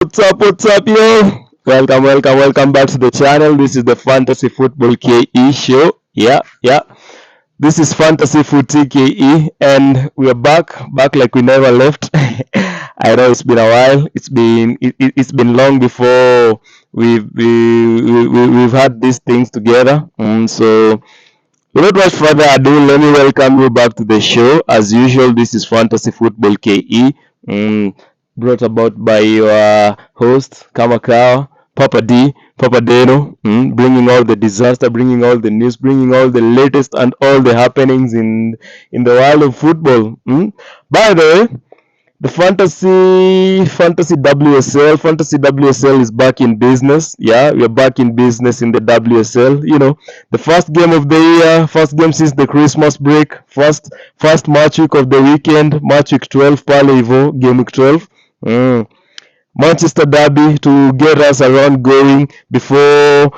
What's up, yo? Welcome back to the channel. This is the Fantasy Football KE show. Yeah. This is Fantasy Foot KE, and we are back like we never left. I know it's been a while. It's been long before we've had these things together. So without much further ado, let me welcome you back to the show. As usual, this is Fantasy Football KE, brought about by your host, Kamakawa, Papa D, Papa Deno, bringing all the disaster, bringing all the news, bringing all the latest and all the happenings in the world of football. By the way, the fantasy WSL is back in business. Yeah, we're back in business in the WSL. The first game of the year, first game since the Christmas break, first match week of the weekend, match week 12, Pale Ivo, game week 12. Manchester Derby to get us around going before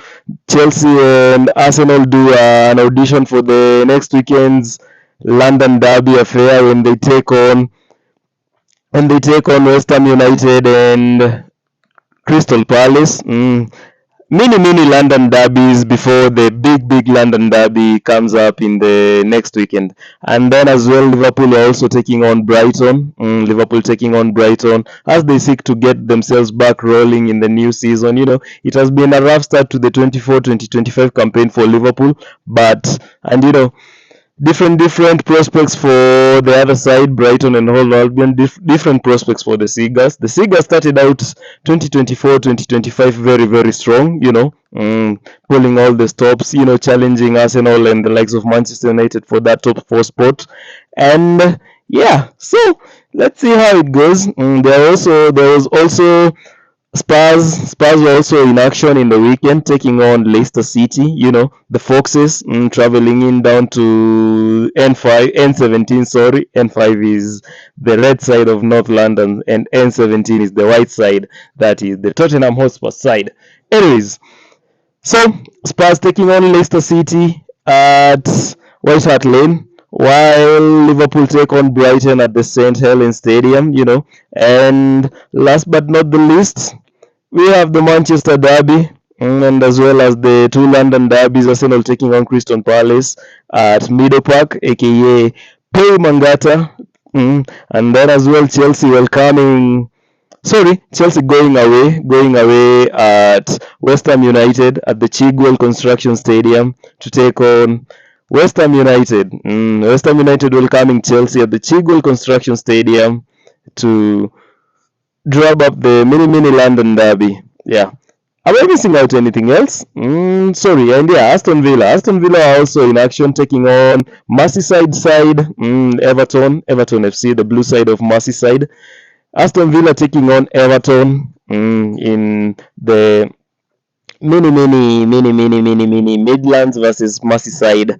Chelsea and Arsenal do an audition for the next weekend's London Derby affair when they take on Westham United and Crystal Palace. Mini London derbies before the big London derby comes up in the next weekend. And then as well, Liverpool are also taking on Brighton. Liverpool taking on Brighton as they seek to get themselves back rolling in the new season. It has been a rough start to the 24-2025 campaign for Liverpool, and different prospects for the other side, Brighton and Hull Albion, different prospects for the Seagulls. The Seagulls started out 2024-2025 very strong, pulling all the stops, challenging Arsenal and the likes of Manchester United for that top 4 spot. And yeah, so let's see how it goes. There was also Spurs were also in action in the weekend, taking on Leicester City. The Foxes traveling in down to N17. Sorry, N5 is the red side of North London, and N17 is the white side. That is the Tottenham Hotspur side. Anyways, so Spurs taking on Leicester City at White Hart Lane, while Liverpool take on Brighton at the St. Helens Stadium. And last but not the least, we have the Manchester Derby, and as well as the two London derbies, Arsenal taking on Crystal Palace at Meadow Park, aka Pay Mangata, and then as well Chelsea going away at Westham United at the Chigwell Construction Stadium to take on West Ham United. West Ham United welcoming Chelsea at the Chigwell Construction Stadium to drop up the mini London derby. Yeah. Am I missing out anything else? Sorry. And yeah, Aston Villa are also in action, taking on Merseyside side, Everton FC, the blue side of Merseyside. Aston Villa taking on Everton in the mini Midlands versus Merseyside.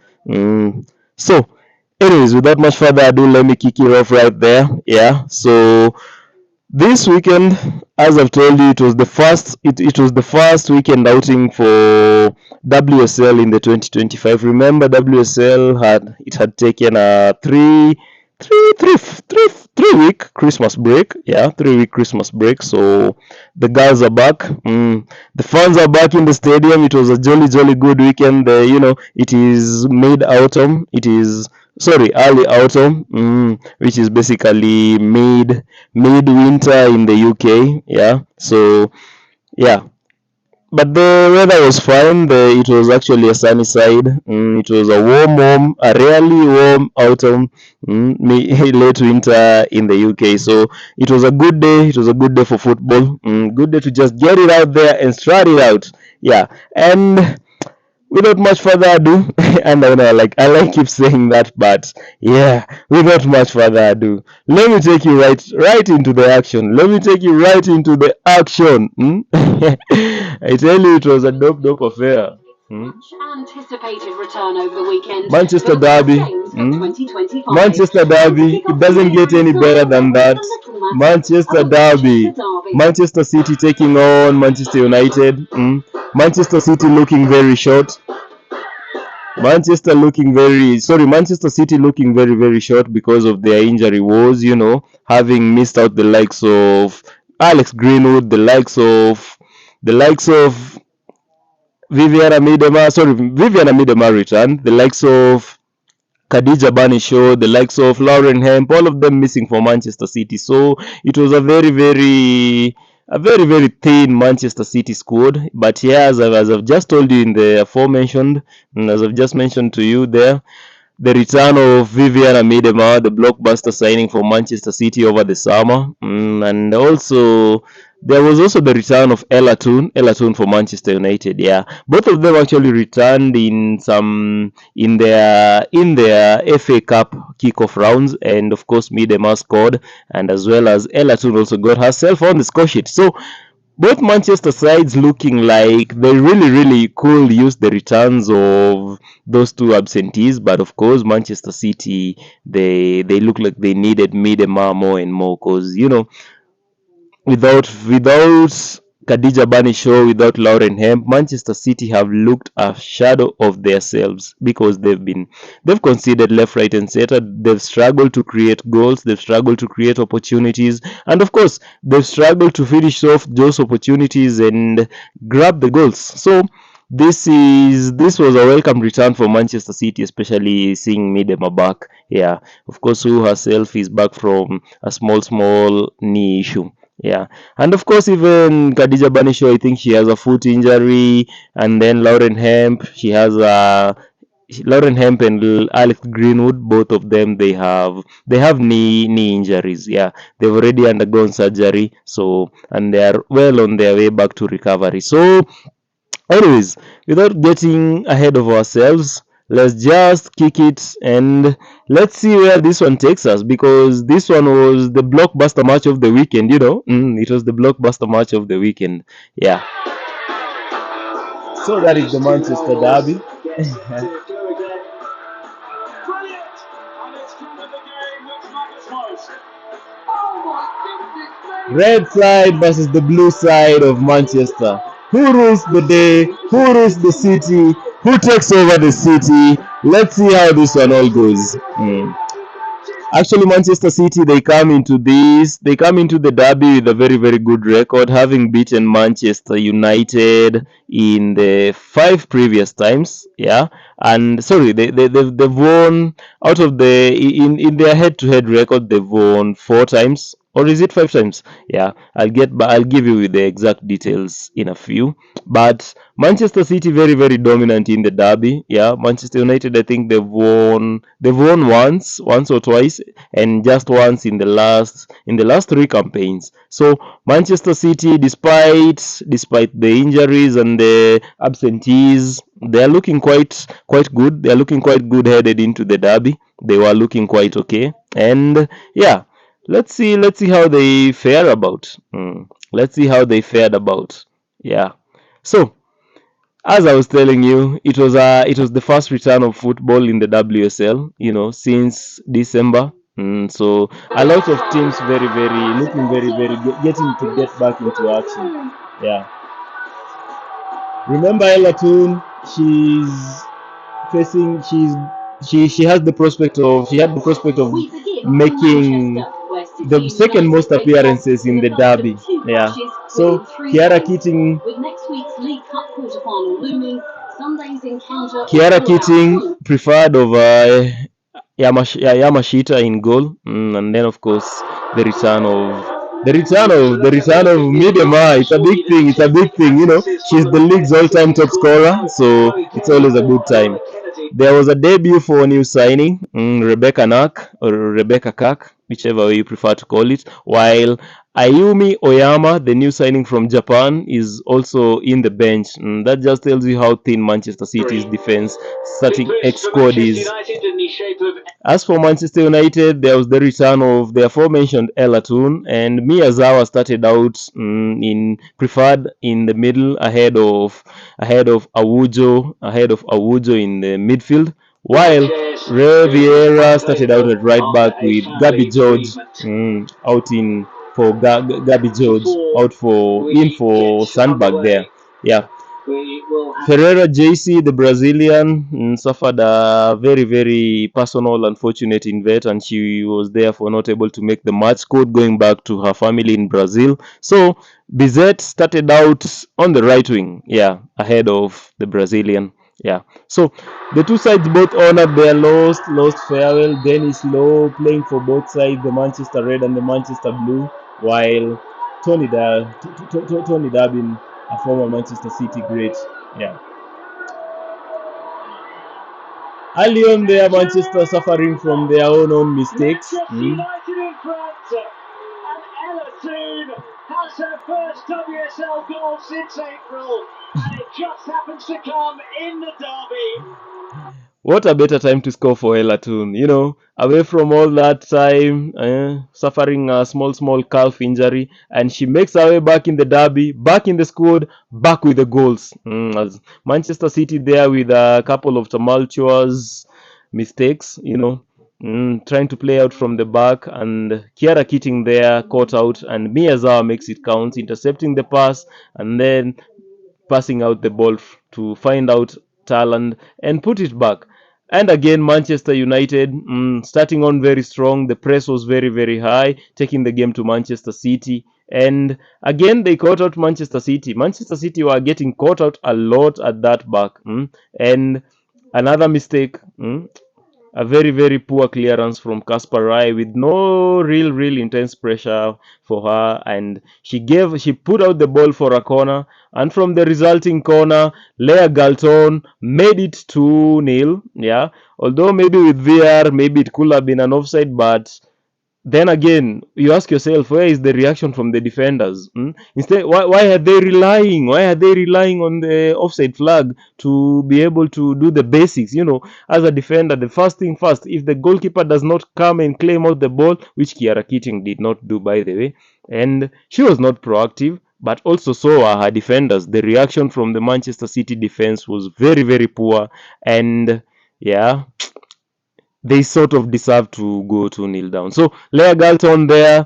So, anyways, without much further ado, let me kick it off right there. Yeah. So this weekend, as I've told you, it was the first weekend outing for WSL in the 2025. Remember, WSL had taken a three-week Christmas break. Yeah, 3-week Christmas break. So the girls are back. The fans are back in the stadium. It was a jolly good weekend. It is mid-autumn. It is early autumn, which is basically mid-winter in the UK. Yeah, so yeah, but the weather was fine. It was actually a sunny side. It was a really warm autumn, late winter in the UK. So it was a good day. It was a good day for football. Good day to just get it out there and start it out. Yeah, and without much further ado, and I know I like keep saying that, but yeah, without much further ado, let me take you right into the action. I tell you, it was a dope affair. Anticipated return over the weekend. Manchester Derby. Manchester Derby. It doesn't get any better than that. Manchester Derby. Manchester City taking on Manchester United. Manchester City looking very short. Manchester City looking very short because of their injury woes, having missed out the likes of Alex Greenwood, the likes of Viviana Miedema returned, the likes of Khadija Banishaw, the likes of Lauren Hemp, all of them missing for Manchester City. So it was a very thin Manchester City squad. But yeah, as I've just told you in the aforementioned, and as I've just mentioned to you there, the return of Viviana Miedema, the blockbuster signing for Manchester City over the summer, and also there was also the return of Ella Toone for Manchester United. Yeah, both of them actually returned in their FA Cup kickoff rounds, and of course Miedema scored, and as well as Ella Toone also got herself on the score sheet. So both Manchester sides looking like they really could use the returns of those two absentees, but of course Manchester City, they look like they needed Miedema more and more, because without Khadija Banishaw, without Lauren Hemp, Manchester City have looked a shadow of themselves, because they've conceded left, right, and center. They've struggled to create goals. They've struggled to create opportunities, and of course, they've struggled to finish off those opportunities and grab the goals. So this was a welcome return for Manchester City, especially seeing Miedema back. Yeah, of course, who herself is back from a small knee issue. Yeah, and of course, even Khadija Banishaw, I think she has a foot injury, and then Lauren Hemp and Alex Greenwood, both of them, they have knee injuries. Yeah, they've already undergone surgery, so and they are well on their way back to recovery. So anyways, without getting ahead of ourselves, let's just kick it and let's see where this one takes us, because this one was the blockbuster match of the weekend. It was the blockbuster match of the weekend. Yeah. So that is the Manchester Derby. Red side versus the blue side of Manchester. Who rules the day? Who rules the city? Who takes over the city? Let's see how this one all goes. Actually, Manchester City, they come into the derby with a very good record, having beaten Manchester United in the 5 previous times. Yeah, and sorry, they've won out of the in their head-to-head record. They've won 4 times, or is it 5 times? Yeah, I'll give you the exact details in a few. But Manchester City very dominant in the derby. Yeah, Manchester United, I think they've won once or twice, and just once in the last 3 campaigns. So Manchester City, despite the injuries and the absentees, they are looking quite good. They are looking quite good headed into the derby. They were looking quite okay, and yeah, let's see how they fare about. Let's see how they fared about. Yeah. So as I was telling you, it was the first return of football in the WSL, since December. So a lot of teams looking very getting to get back into action. Yeah. Remember Ella Toone, facing she's she has the prospect of she had the prospect of making the second most appearances in the derby. Yeah. So Kiara Keating preferred over Yamashita in goal, and then of course the return of Miedema. It's a big thing. It's a big thing. She's the league's all-time top scorer, so it's always a good time. There was a debut for a new signing, Rebecca Nack or Rebecca Kak, whichever way you prefer to call it, while Ayumi Oyama, the new signing from Japan, is also in the bench. That just tells you how thin Manchester City's defense starting X squad is. As for Manchester United, there was the return of the aforementioned Ella Toone, and Miyazawa started out in preferred in the middle ahead of Awujo in the midfield, while Ray Vieira started out at right back with Gabby George out for Gabby George out for Sandberg there. Yeah. Ferreira JC, the Brazilian, suffered a very, very personal, unfortunate event, and she was therefore not able to make the match code going back to her family in Brazil. So Bizet started out on the right wing, ahead of the Brazilian. So the two sides both honored their lost farewell. Dennis Lowe playing for both sides, the Manchester Red and the Manchester Blue, while Tony Durbin, a former Manchester City great. Early on there, Manchester suffering from their own mistakes. United in front, and Ella Toone has her first WSL goal since April, and it just happens to come in the derby. What a better time to score for Ella Toone, away from all that time, suffering a small calf injury, and she makes her way back in the derby, back in the squad, back with the goals. As Manchester City there with a couple of tumultuous mistakes, trying to play out from the back, and Kiara Keating there caught out, and Miyazawa makes it count, intercepting the pass, and then passing out the ball to find out talent and put it back. And again, Manchester United starting on very strong. The press was very, very high, taking the game to Manchester City. And again, they caught out Manchester City. Manchester City were getting caught out a lot at that back. And another mistake, a very, very poor clearance from Kasper Rai with no real intense pressure for her, and she put out the ball for a corner, and from the resulting corner, Leah Galton made it 2-0. Although maybe with VR, maybe it could have been an offside, but then again, you ask yourself, where is the reaction from the defenders? Instead, why are they relying? Why are they relying on the offside flag to be able to do the basics? As a defender, the first thing first, if the goalkeeper does not come and claim out the ball, which Kiara Keating did not do, by the way, and she was not proactive, but also so are her defenders. The reaction from the Manchester City defense was very, very poor, and they sort of deserve to go 2-0 down. So Leah Galton there,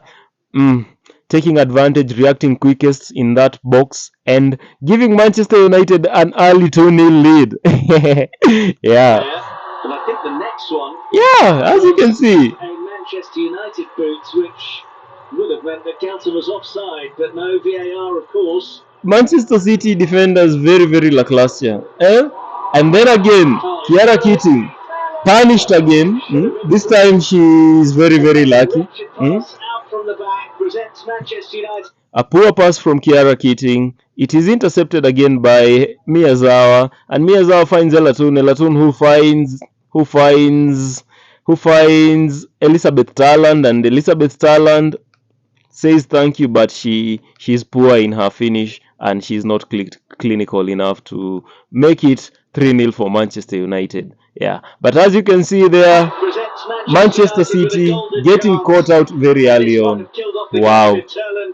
taking advantage, reacting quickest in that box, and giving Manchester United an early 2-0 lead. And I think the next one, as you can see, a Manchester United boot, which would have meant that Galton was offside, but no VAR, of course. Manchester City defenders very, very lackluster. And then again, Kiara Keating punished again. This time she is very, very lucky. A poor pass from Kiara Keating. It is intercepted again by Miyazawa, and Miyazawa finds Ella Toone. Ella Toone who finds Elizabeth Tarland, and Elizabeth Tarland says thank you, but she's poor in her finish, and she's not clinical enough to make it 3-0 for Manchester United. But as you can see there, Manchester City getting caught out very early on. Wow,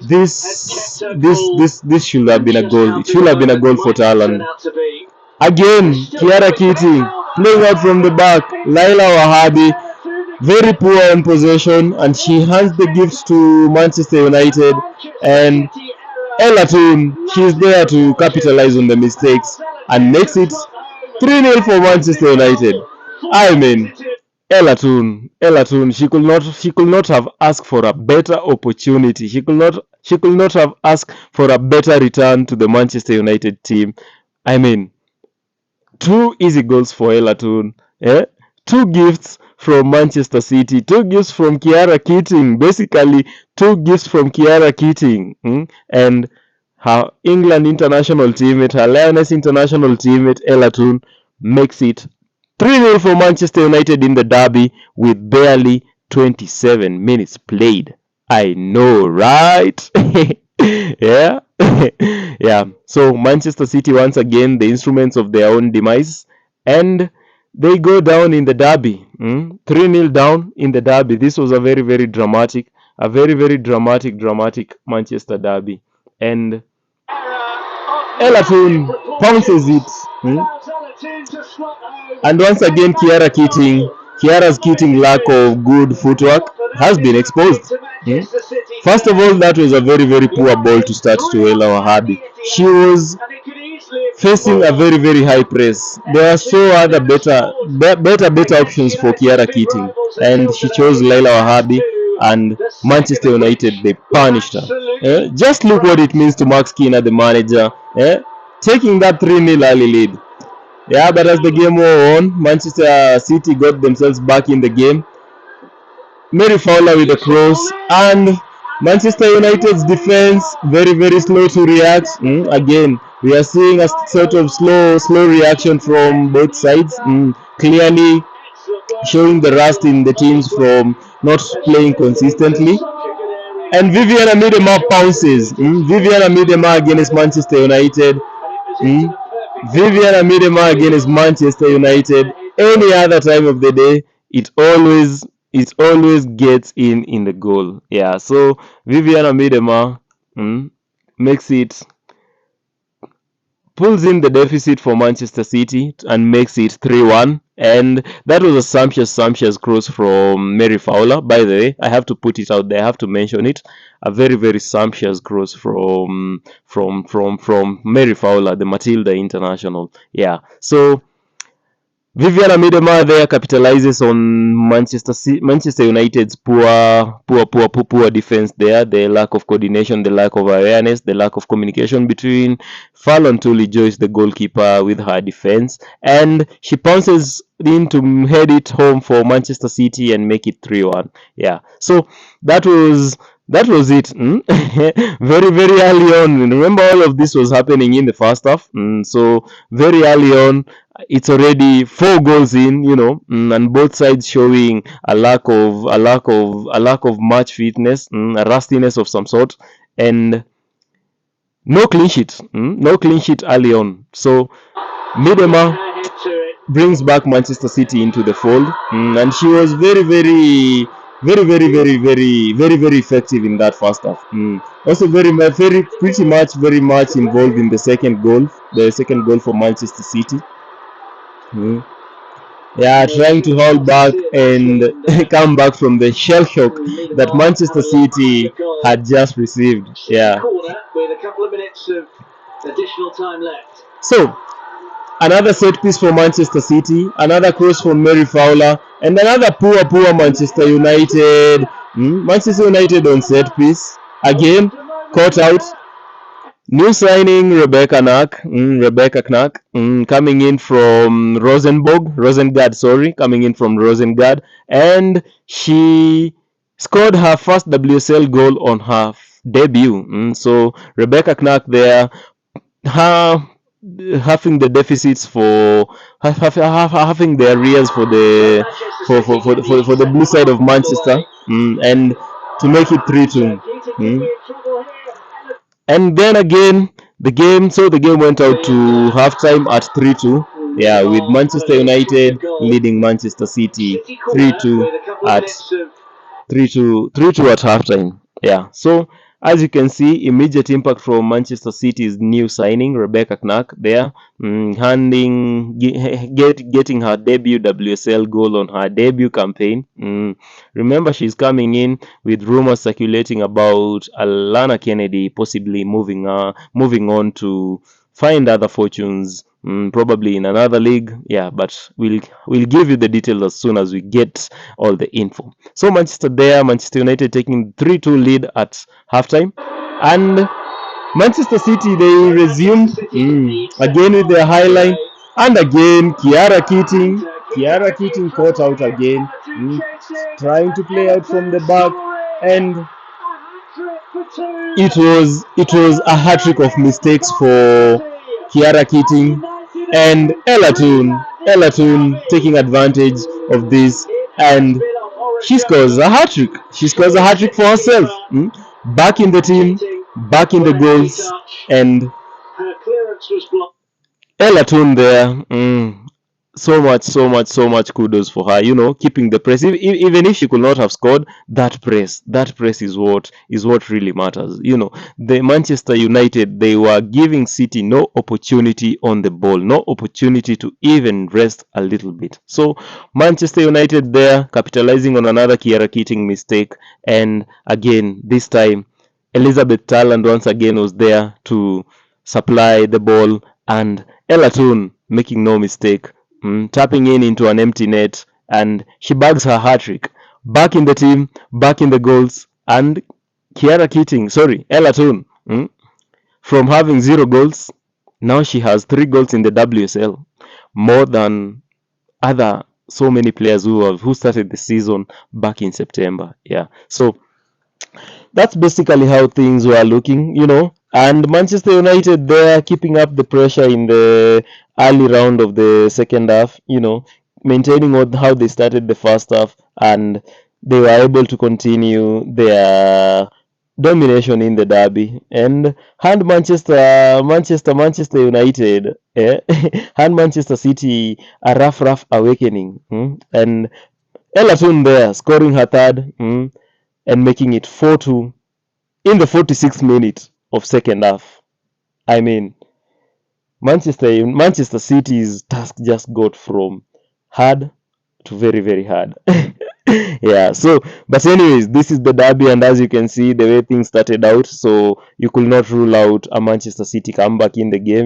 this should have been a goal. It should have been a goal for Thailand. Again, Kiara Keating playing out from the back. Laila Wahabi very poor in possession, and she hands the gifts to Manchester United, and Ella Toone, she's there to capitalize on the mistakes and makes it 3-0 for Manchester United. I mean, Ella Toone, she could not have asked for a better opportunity. She could not have asked for a better return to the Manchester United team. I mean, 2 easy goals for Ella Toone, 2 gifts from Manchester City, 2 gifts from Kiara Keating, basically 2 gifts from Kiara Keating, and her England international teammate, her Lioness international teammate, Ella Toone, makes it 3-0 for Manchester United in the derby with barely 27 minutes played. I know, right? So Manchester City once again the instruments of their own demise, and they go down in the derby, 3-0 down in the derby. This was a very, very dramatic Manchester derby, and Ella Toone pounces it, and once again Kiara's Keating lack of good footwork has been exposed. First of all, that was a very, very poor ball to start to Ella Wahabi. She was facing a very very high press. There are so other better options for Kiara Keating, and she chose Laila Wahabi, and Manchester United, they punished her. Just look what it means to Mark Skinner, the manager, taking that 3-0 early lead. Yeah, but as the game wore on, Manchester City got themselves back in the game. Mary Fowler with a cross, and Manchester United's defense very very slow to react. Again, we are seeing a sort of slow reaction from both sides. Clearly showing the rust in the teams from not playing consistently. And Viviana Miedema pounces. Viviana Miedema against Manchester United. Viviana Miedema against Manchester United. Any other time of the day, it always gets in the goal. Yeah. So Viviana Miedema makes it, pulls in the deficit for Manchester City and makes it 3-1. And that was a sumptuous cross from Mary Fowler. By the way, I have to put it out there. I have to mention it. A very very sumptuous cross from Mary Fowler, the Matilda international. Yeah. So Viviana Miedema there capitalizes on Manchester United's poor defense there, the lack of coordination, the lack of awareness, the lack of communication between Fallon Tully-Joyce, the goalkeeper, with her defense, and she pounces in to head it home for Manchester City and make it 3-1. Yeah, so that was it. Very very early on. Remember, all of this was happening in the first half. So very early on, it's already 4 goals in, and both sides showing a lack of match fitness, a rustiness of some sort, and no clean sheet. No clean sheet early on. So Miedema brings back Manchester City into the fold, and she was very effective in that first half. Also very much involved in the second goal for Manchester City. Yeah, trying to hold back and come back from the shell shock that Manchester City had just received. Yeah. With a couple of minutes of additional time left. So another set piece for Manchester City, another cross from Mary Fowler, and another poor Manchester United. Manchester United on set piece again, caught out. New signing Rebecca Knack, coming in from Rosengard, coming in from Rosengard, and she scored her first WSL goal on her debut. So Rebecca Knack there, having the deficits for having the arrears for the blue side of Manchester, and to make it 3-2. And then again, the game went out to halftime at 3-2. Yeah, with Manchester United leading Manchester City 3-2 at 3-2 at halftime. Yeah, so as you can see, immediate impact from Manchester City's new signing Rebecca Knack there, getting her debut WSL goal on her debut campaign. Remember, she's coming in with rumors circulating about Alana Kennedy possibly moving on to find other fortunes, probably in another league. Yeah, but we'll give you the details as soon as we get all the info. So Manchester United taking 3-2 lead at halftime, and Manchester City, they resumed again with their high line, and again Kiara Keating caught out again, trying to play out from the back, and it was a hat-trick of mistakes for Kiara Keating, and Ella Toone taking advantage of this, and she scores a hat-trick. She scores a hat-trick for herself. Back in the team, back in the goals, and Her clearance was blocked. Ella Toone there. So much kudos for her, keeping the press. Even if she could not have scored, that press is what really matters. The Manchester United, they were giving City no opportunity on the ball, no opportunity to even rest a little bit. So Manchester United there capitalizing on another Kiara Keating mistake, and again this time Elizabeth Talland once again was there to supply the ball and Ella Toone making no mistake, tapping in into an empty net, and she bags her hat-trick. Back in the team, back in the goals, and Ella Toone, from having 0 goals, now she has 3 goals in the WSL, more than other so many players who started the season back in September. Yeah, so that's basically how things were looking, And Manchester United, they're keeping up the pressure in the early round of the second half, maintaining how they started the first half, and they were able to continue their domination in the derby and hand Manchester United, hand Manchester City a rough awakening, and Ella Toone there scoring her third, and making it 4-2 in the 46th minute of second half. I mean, Manchester City's task just got from hard to very, very hard. Yeah, so, but anyways, this is the derby, and as you can see, the way things started out, so you could not rule out a Manchester City comeback in the game,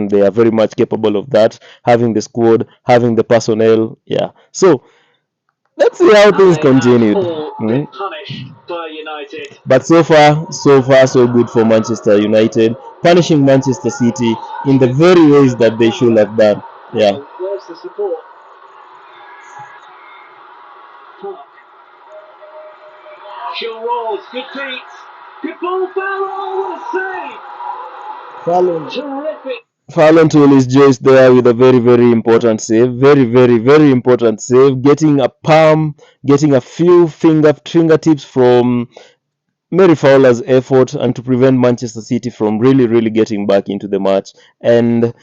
they are very much capable of that, having the squad, having the personnel, yeah. So, let's see how things continued. But so far, so good for Manchester United, punishing Manchester City in the very ways that they should have done. Yeah. Where's the support? She'll rolls, good feet, good ball, Farrell, what a save! Fallon. Terrific. Fallon Toole is just there with a very, very important save. Very, very, very important save. Getting a palm, getting a few fingertips from Mary Fowler's effort, and to prevent Manchester City from really, really getting back into the match. And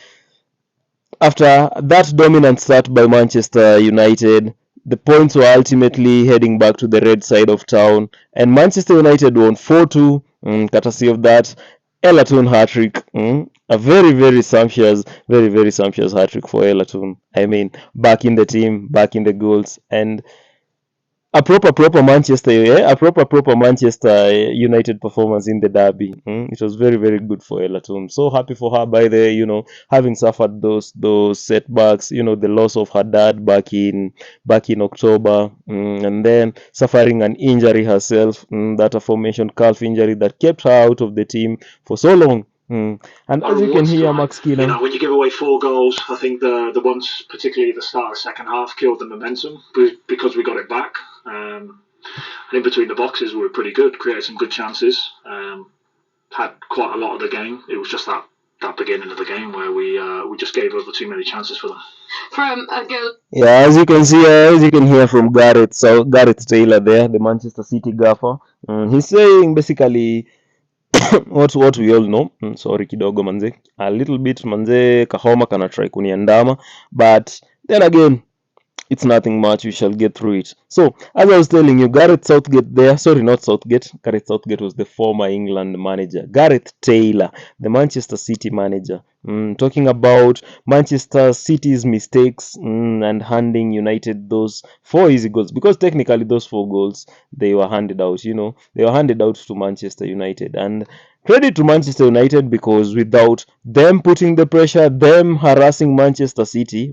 after that dominant start by Manchester United, the points were ultimately heading back to the red side of town, and Manchester United won 4-2, courtesy of that Ella Toone hat-trick. A very, very sumptuous hat-trick for Ella Toone. I mean, back in the team, back in the goals, and a proper Manchester United performance in the derby. It was very, very good for Ella Toone. So happy for her by the having suffered those setbacks, the loss of her dad back in October, and then suffering an injury herself, that aforementioned calf injury that kept her out of the team for so long. And as you can hear, Max Keenan, when you give away 4 goals, I think the ones, particularly the start of the second half, killed the momentum because we got it back. And in between the boxes, we were pretty good, created some good chances, had quite a lot of the game. It was just that beginning of the game where we just gave over too many chances for them. From a goal. Yeah, as you can hear from Gareth Taylor there, the Manchester City gaffer. He's saying basically what we all know. Sorry kidogo manze, a little bit manze, kahoma kana try kuniandama, but then again, it's nothing much. We shall get through it. So, as I was telling you, Gareth Southgate there. Sorry, not Southgate. Gareth Southgate was the former England manager. Gareth Taylor, the Manchester City manager. Talking about Manchester City's mistakes and handing United those 4 easy goals. Because technically those 4 goals, they were handed out, They were handed out to Manchester United. And credit to Manchester United, because without them putting the pressure, them harassing Manchester City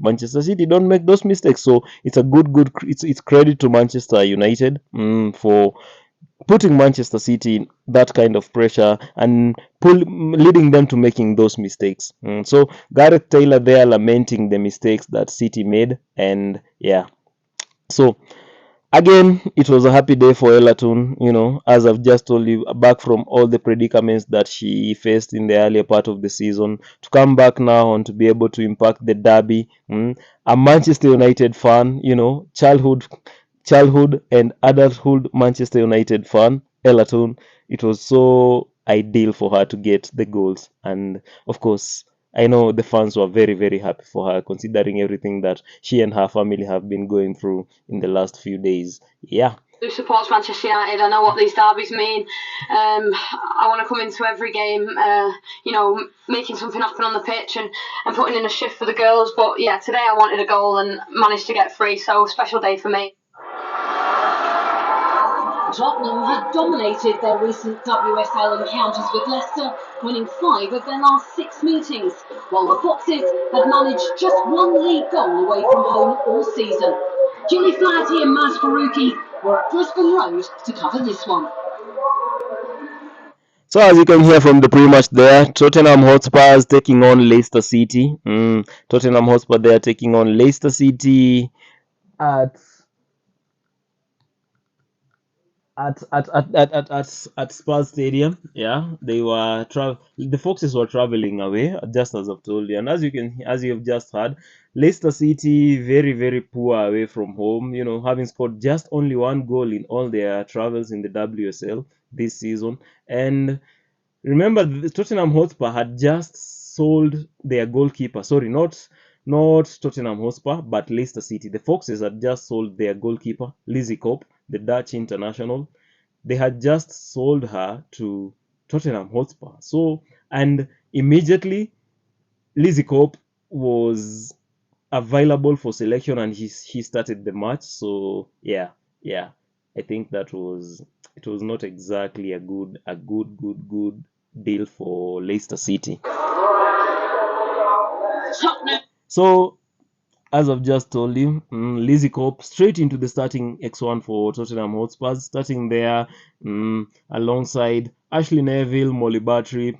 don't make those mistakes. So it's a it's credit to Manchester United for putting Manchester City that kind of pressure and leading them to making those mistakes. So Gareth Taylor there lamenting the mistakes that City made, and yeah. So again, it was a happy day for Ella Toone, as I've just told you, back from all the predicaments that she faced in the earlier part of the season, to come back now and to be able to impact the derby. A Manchester United fan, childhood and adulthood Manchester United fan, Ella Toone. It was so ideal for her to get the goals, and of course, I know the fans were very, very happy for her, considering everything that she and her family have been going through in the last few days. Yeah. Who supports Manchester United? I know what these derbies mean. I want to come into every game, making something happen on the pitch and putting in a shift for the girls. But yeah, today I wanted a goal and managed to get 3, so special day for me. Tottenham had dominated their recent WSL encounters with Leicester, winning 5 of their last 6 meetings, while the Foxes had managed just 1 league goal away from home all season. Julie Flaherty and Maz Faruqi were at Brisbane Road to cover this one. So as you can hear from the pre-match there, Tottenham Hotspur taking on Leicester City. Tottenham Hotspur they are taking on Leicester City at Spurs Stadium. Yeah, they were the Foxes were traveling away, just as I've told you. And as you've just heard, Leicester City very poor away from home. You know, having scored just only 1 goal in all their travels in the WSL this season. And remember, the Tottenham Hotspur had just sold their goalkeeper. Sorry, not Tottenham Hotspur, but Leicester City. The Foxes had just sold their goalkeeper, Lizzie Kopp, the Dutch international. They had just sold her to Tottenham Hotspur. So, and immediately, Lizzie Kopp was available for selection, and he started the match. So yeah, I think it was not exactly a good deal for Leicester City. So as I've just told you, Lizzie Kopp straight into the starting X1 for Tottenham Hotspur, starting there alongside Ashley Neville, Molly Battery,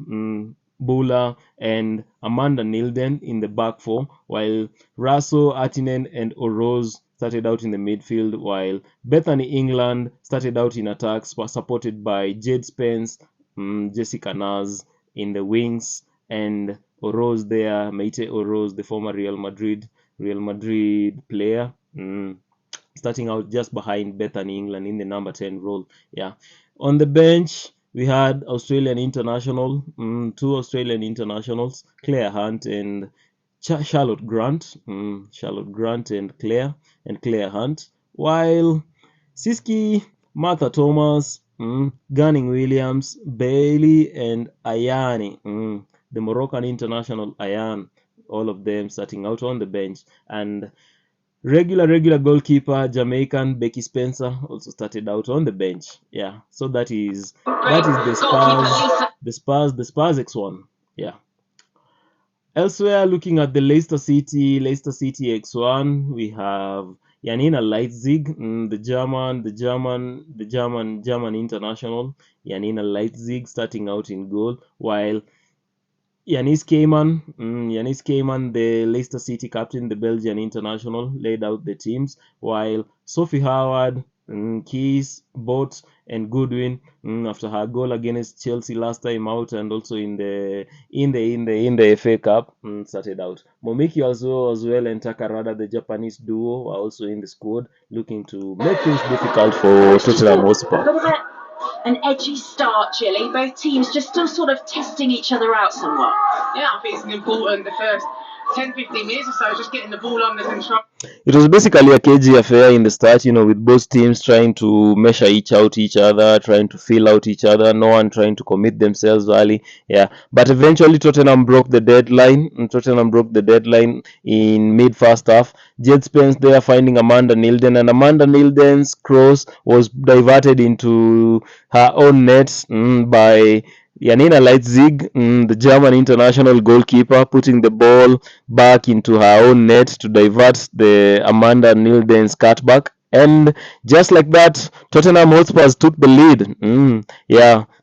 Bula, and Amanda Nilden in the back four, while Rasso, Atinen, and Oroz started out in the midfield, while Bethany England started out in attacks, supported by Jade Spence, Jessica Naz in the wings, and Oroz there, Meite Oroz, the former Real Madrid player, starting out just behind Bethany England in the number 10 role. Yeah. On the bench, we had Australian international, 2 Australian internationals, Claire Hunt and Charlotte Grant. Charlotte Grant and Claire Hunt. While Siski, Martha Thomas, Gunning Williams, Bailey, and Ayani, the Moroccan international Ayan, all of them starting out on the bench. And regular goalkeeper Jamaican Becky Spencer also started out on the bench. Yeah, so that is the Spurs X1. Yeah. Elsewhere, looking at the Leicester City X1, we have Janina Leitzig, the German international. Janina Leitzig starting out in goal, while Yanis Keiman, the Leicester City captain, the Belgian international, laid out the teams, while Sophie Howard, Keys, Bott, and Goodwin, after her goal against Chelsea last time out, and also in the FA Cup, started out. Momiki as well, and Takarada, the Japanese duo, are also in the squad, looking to make things difficult for Tottenham Hotspur. An edgy start, Gilly. Both teams just still sort of testing each other out somewhat. Yeah, I think it's important. The first 10-15 minutes or so, just getting the ball under control. It was basically a cagey affair in the start, with both teams trying to measure each other, trying to feel out each other, no one trying to commit themselves early. Yeah, but eventually Tottenham broke the deadline. In mid first half. Jade Spence there finding Amanda Nilden, and Amanda Nilden's cross was diverted into her own net by Janina Leitzig, the German international goalkeeper, putting the ball back into her own net to divert the Amanda Nilden's cutback. And just like that, Tottenham Hotspur took the lead.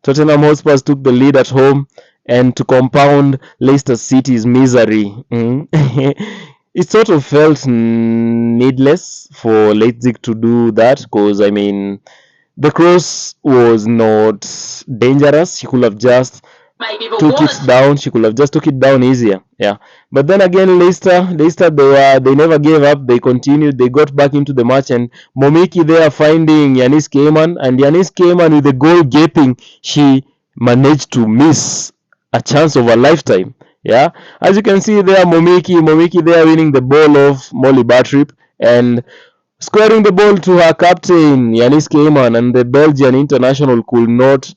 Tottenham Hotspur took the lead at home, and to compound Leicester City's misery, it sort of felt needless for Leipzig to do that, because the cross was not dangerous. She could have just took it down easier. Yeah, but then again, Leicester they never gave up. They continued. They got back into the match, and Momiki there finding Yanis Keiman, and Yanis Keiman with the goal gaping, she managed to miss a chance of a lifetime. Yeah, as you can see there, Momiki there winning the ball off Molly Bartrip and squaring the ball to her captain Yanis Keiman, and the Belgian international could not.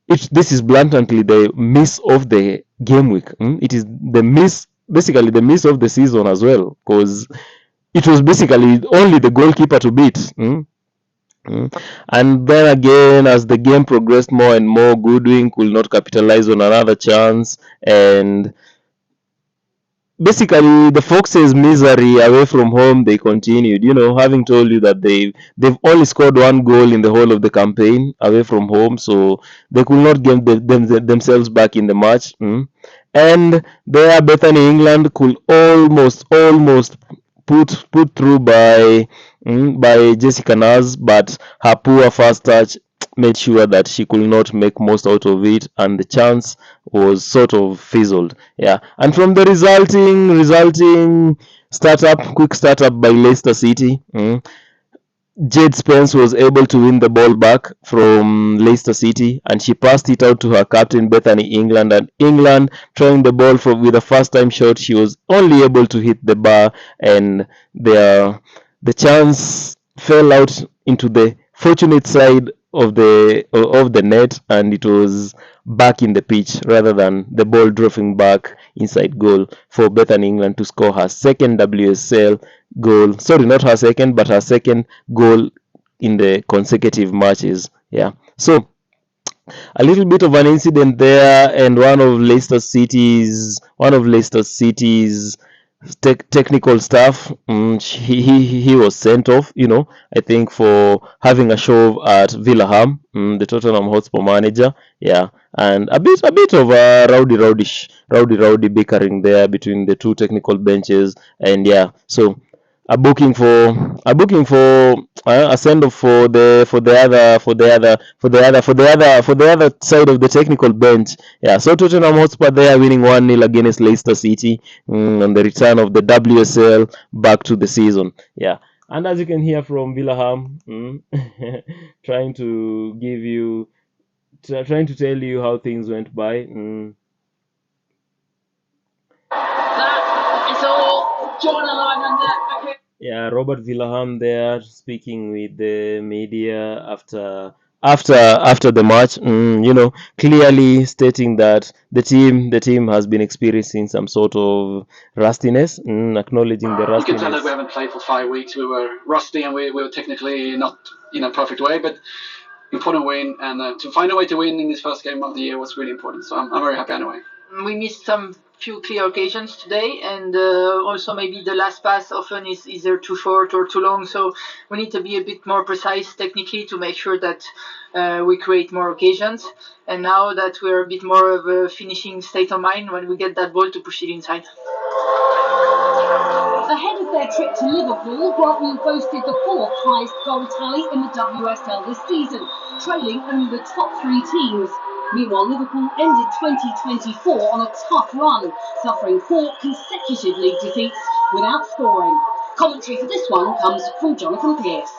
This is blatantly the miss of the game week. It is basically the miss of the season as well, because it was basically only the goalkeeper to beat. And then again, as the game progressed more and more, Goodwin could not capitalize on another chance, and basically the Foxes' misery away from home they continued. Having told you that they've only scored one goal in the whole of the campaign away from home, so they could not get themselves back in the match. And there, Bethany England could almost put through by Jessica Naz, but her poor first touch made sure that she could not make most out of it, and the chance was sort of fizzled. Yeah, and from the resulting quick startup by Leicester City. Jade Spence was able to win the ball back from Leicester City, and she passed it out to her captain Bethany England. And England, trying the ball with a first-time shot, she was only able to hit the bar, and the chance fell out into the fortunate side of the net, and it was back in the pitch rather than the ball dropping back inside goal for Bethany England to score her second WSL goal. Sorry, not her second, but her second goal in the consecutive matches. Yeah. So a little bit of an incident there, and one of Leicester City's technical staff, he was sent off. I think for having a shove at Villaham, the Tottenham Hotspur manager. Yeah, and a bit of a rowdy bickering there between the two technical benches, and yeah, so a send off for the other side of the technical bench. Yeah, so Tottenham Hotspur there winning 1-0 against Leicester City, on the return of the WSL back to the season. Yeah, and as you can hear from Villaham, trying to tell you how things went by. That is all. John alignment there. Okay. Yeah, Robert Villaham there speaking with the media after the match. Clearly stating that the team has been experiencing some sort of rustiness. Acknowledging the You can tell that we rustiness. haven't played for 5 weeks. We were rusty and we were technically not in a perfect way, but important win, and to find a way to win in this first game of the year was really important. So I'm very happy anyway. We missed some few clear occasions today, and also maybe the last pass often is either too short or too long. So we need to be a bit more precise technically to make sure that we create more occasions. And now that we're a bit more of a finishing state of mind when we get that ball to push it inside. Ahead of their trip to Liverpool, Brighton boasted the fourth highest goal tally in the WSL this season, trailing only the top three teams. Meanwhile, Liverpool ended 2024 on a tough run, suffering 4 consecutive league defeats without scoring. Commentary for this one comes from Jonathan Pearce.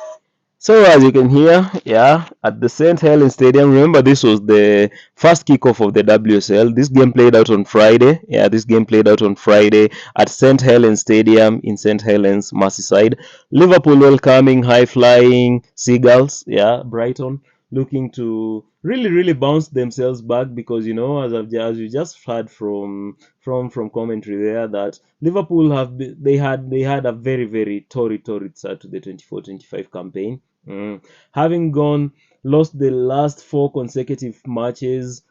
So as you can hear, yeah, at the St. Helens Stadium, remember this was the first kickoff of the WSL. This game played out on Friday. Yeah, this game played out on Friday at St. Helens Stadium in St. Helens, Merseyside. Liverpool welcoming high-flying Seagulls. Yeah, Brighton looking to really bounce themselves back, because as you just heard from commentary there, that Liverpool they had a very torrid start to the 24-25 campaign. Having lost the last 4 consecutive matches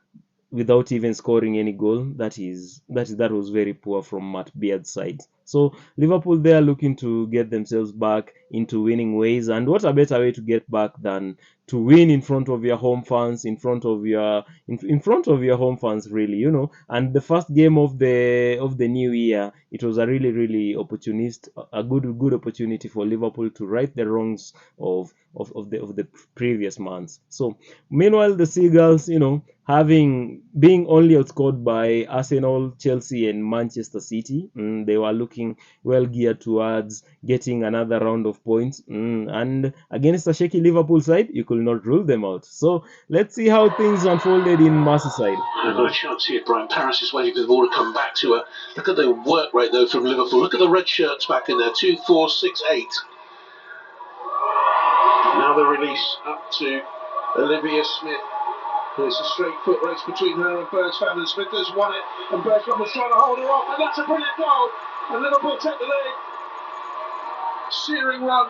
without even scoring any goal. That was very poor from Matt Beard's side. So Liverpool, they are looking to get themselves back into winning ways, and what a better way to get back than to win in front of your home fans, in front of your home fans, really. And the first game of the new year, it was a really opportunist a good opportunity for Liverpool to right the wrongs of the previous months. So meanwhile, the Seagulls, being only outscored by Arsenal, Chelsea, and Manchester City, they were looking well geared towards getting another round of points. And against a shaky Liverpool side, you could not rule them out. So let's see how things unfolded in Merseyside. I've got a chance here. Brian Paris is waiting for the ball to come back to her. Look at the work rate though from Liverpool. Look at the red shirts back in there. 2, 4, 6, 8. Now the release up to Olivia Smith. There's a straight foot race between her and Bergkamp, and Smith has won it, and Bergkamp was trying to hold her off, and that's a brilliant goal. And Liverpool take the lead. Searing run.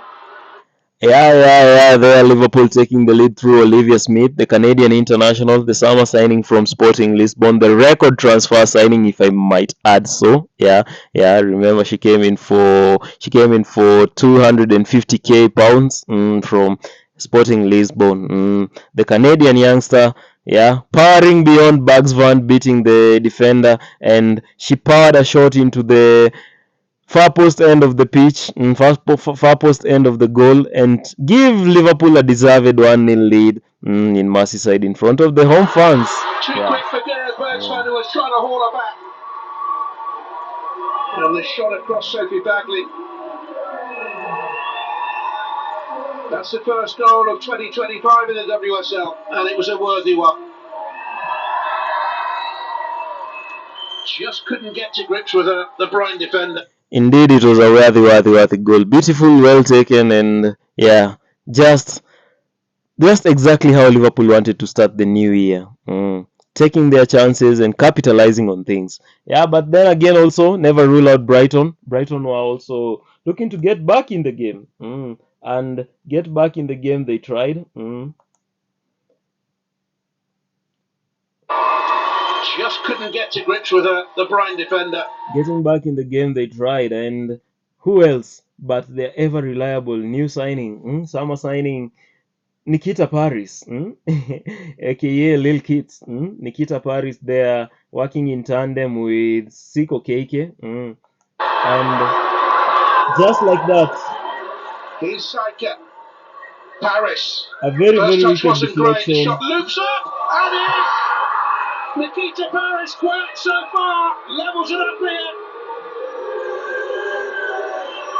There Liverpool taking the lead through Olivia Smith, the Canadian international, the summer signing from Sporting Lisbon, the record transfer signing, if I might add so. Remember she came in for 250k pounds from Sporting Lisbon. The Canadian youngster, powering beyond Bugs Van, beating the defender, and she powered a shot into the far post end of the pitch, far post end of the goal, and give Liverpool a deserved 1-0 lead in Merseyside in front of the home fans. Too quick for Gareth Bergson, who was trying to haul her back. And the shot across Sophie Bagley. That's the first goal of 2025 in the WSL, and it was a worthy one. Just couldn't get to grips with her, the Brighton defender. Indeed, it was a worthy goal. Beautiful, well taken, and just exactly how Liverpool wanted to start the new year. Taking their chances and capitalizing on things. But then again, also never rule out Brighton. Brighton were also looking to get back in the game. And get back in the game, they tried. Just couldn't get to grips with her, the Brighton defender. Getting back in the game, they tried. And who else but their ever reliable new signing, summer signing, Nikita Paris, aka Lil Kits. Nikita Paris, they're working in tandem with Siko Keike. And just like that, Here's Saika. Paris. a very First touch wicked wasn't great. The deflection. shot loops up, and in! Nikita Paris quiet so far. Levels it up here.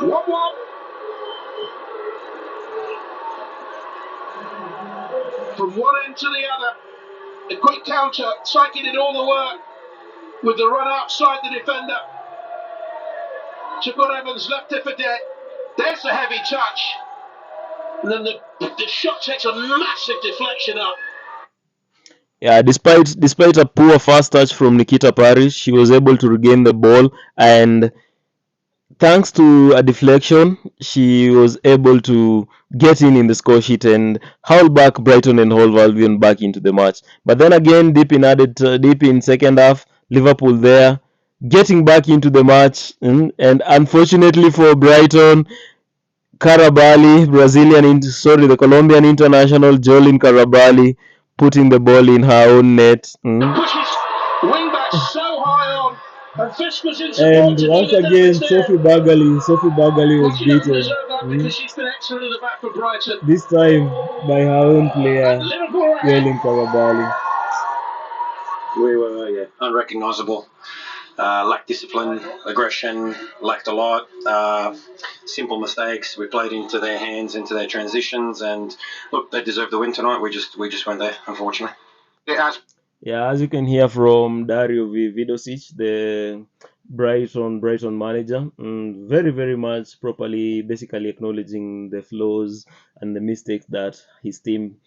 1-1. From one end to the other. A quick counter. Saika did all the work with the run outside the defender. Took on Evans, left it for dead. There's the heavy touch. And then the shot takes a massive deflection up. Despite a poor first touch from Nikita Paris, she was able to regain the ball, and thanks to a deflection, she was able to get in the score sheet and haul back Brighton and Hove Albion back into the match. But then again, deep in second half, Liverpool there getting back into the match, and unfortunately for Brighton, Carabali, the Colombian international Jolene Carabali, putting the ball in her own net. Pushes wing back so high on, and Fisk was in And support. once again, Sophie Bagali was She doesn't beaten. deserve that because she's been excellent at the back for Brighton. This time by her own player, Liverpool are ahead. Jolene Carabali. We were unrecognisable. Lacked discipline, aggression, lacked a lot. Simple mistakes. We played into their hands, into their transitions, and look, they deserve the win tonight. We just went there, unfortunately. It has. As you can hear from Dario Vidosic, the Brighton manager, very much properly, basically acknowledging the flaws and the mistakes that his team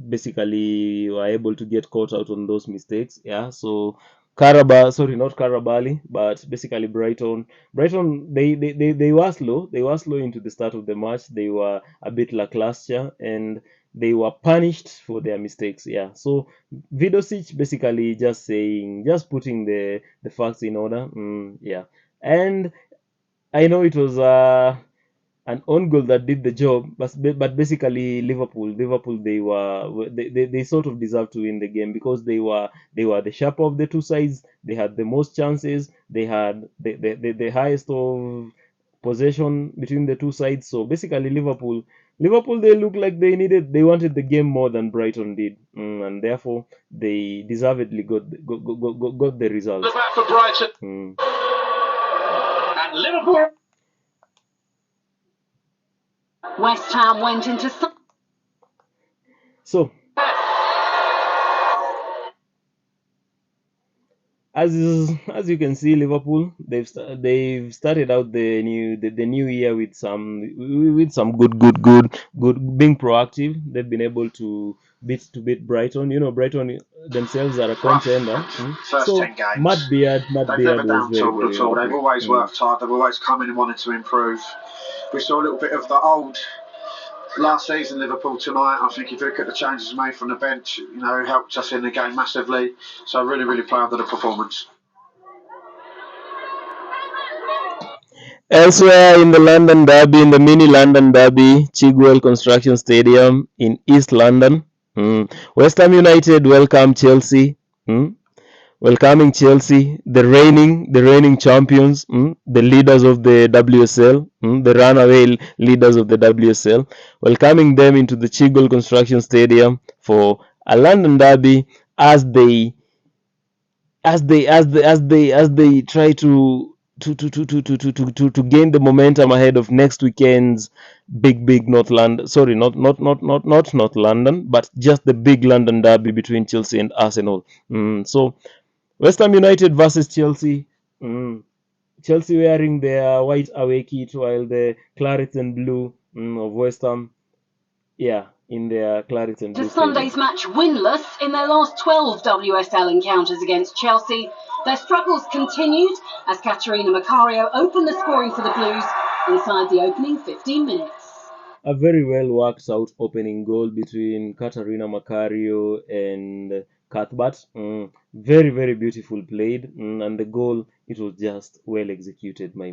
basically were able to get caught out on those mistakes. So not Carabali, but basically Brighton, they were slow. They were slow into the start of the match. They were a bit lackluster, and they were punished for their mistakes. So Vidosic basically just putting the facts in order. And I know it was an own goal that did the job, but basically Liverpool they sort of deserved to win the game because they were the sharper of the two sides. They had the most chances. They had the highest of possession between the two sides. So basically Liverpool they looked like they wanted the game more than Brighton did, and therefore they deservedly got the result. The back for Brighton. And Liverpool. West Ham went into. So, as you can see, Liverpool they've started out the new year with some good being proactive. They've been able to beat Brighton. Brighton themselves are a contender. First So 10 games. Matt Beard They've was never down very, tools at all. very They've always worked hard. They've always come in and wanted to improve. We saw a little bit of the old last season, Liverpool tonight. I think if you look at the changes made from the bench, helped us in the game massively. So really, really proud of the performance. Elsewhere in the London Derby, in the mini London Derby, Chigwell Construction Stadium in East London, West Ham United welcome Chelsea. Welcoming Chelsea, the reigning champions, the leaders of the WSL, the runaway leaders of the WSL, welcoming them into the Chigwell Construction Stadium for a London Derby as they try to gain the momentum ahead of next weekend's big North London. Sorry, not North London, but just the big London Derby between Chelsea and Arsenal. So West Ham United versus Chelsea. Chelsea wearing their white away kit, while the claret and blue of West Ham, in their claret and blue. To Sunday's match winless in their last 12 WSL encounters against Chelsea. Their struggles continued as Katerina Macario opened the scoring for the Blues inside the opening 15 minutes. A very well worked out opening goal between Katerina Macario and Cuthbert. Very, very beautiful played, and the goal, it was just well executed. I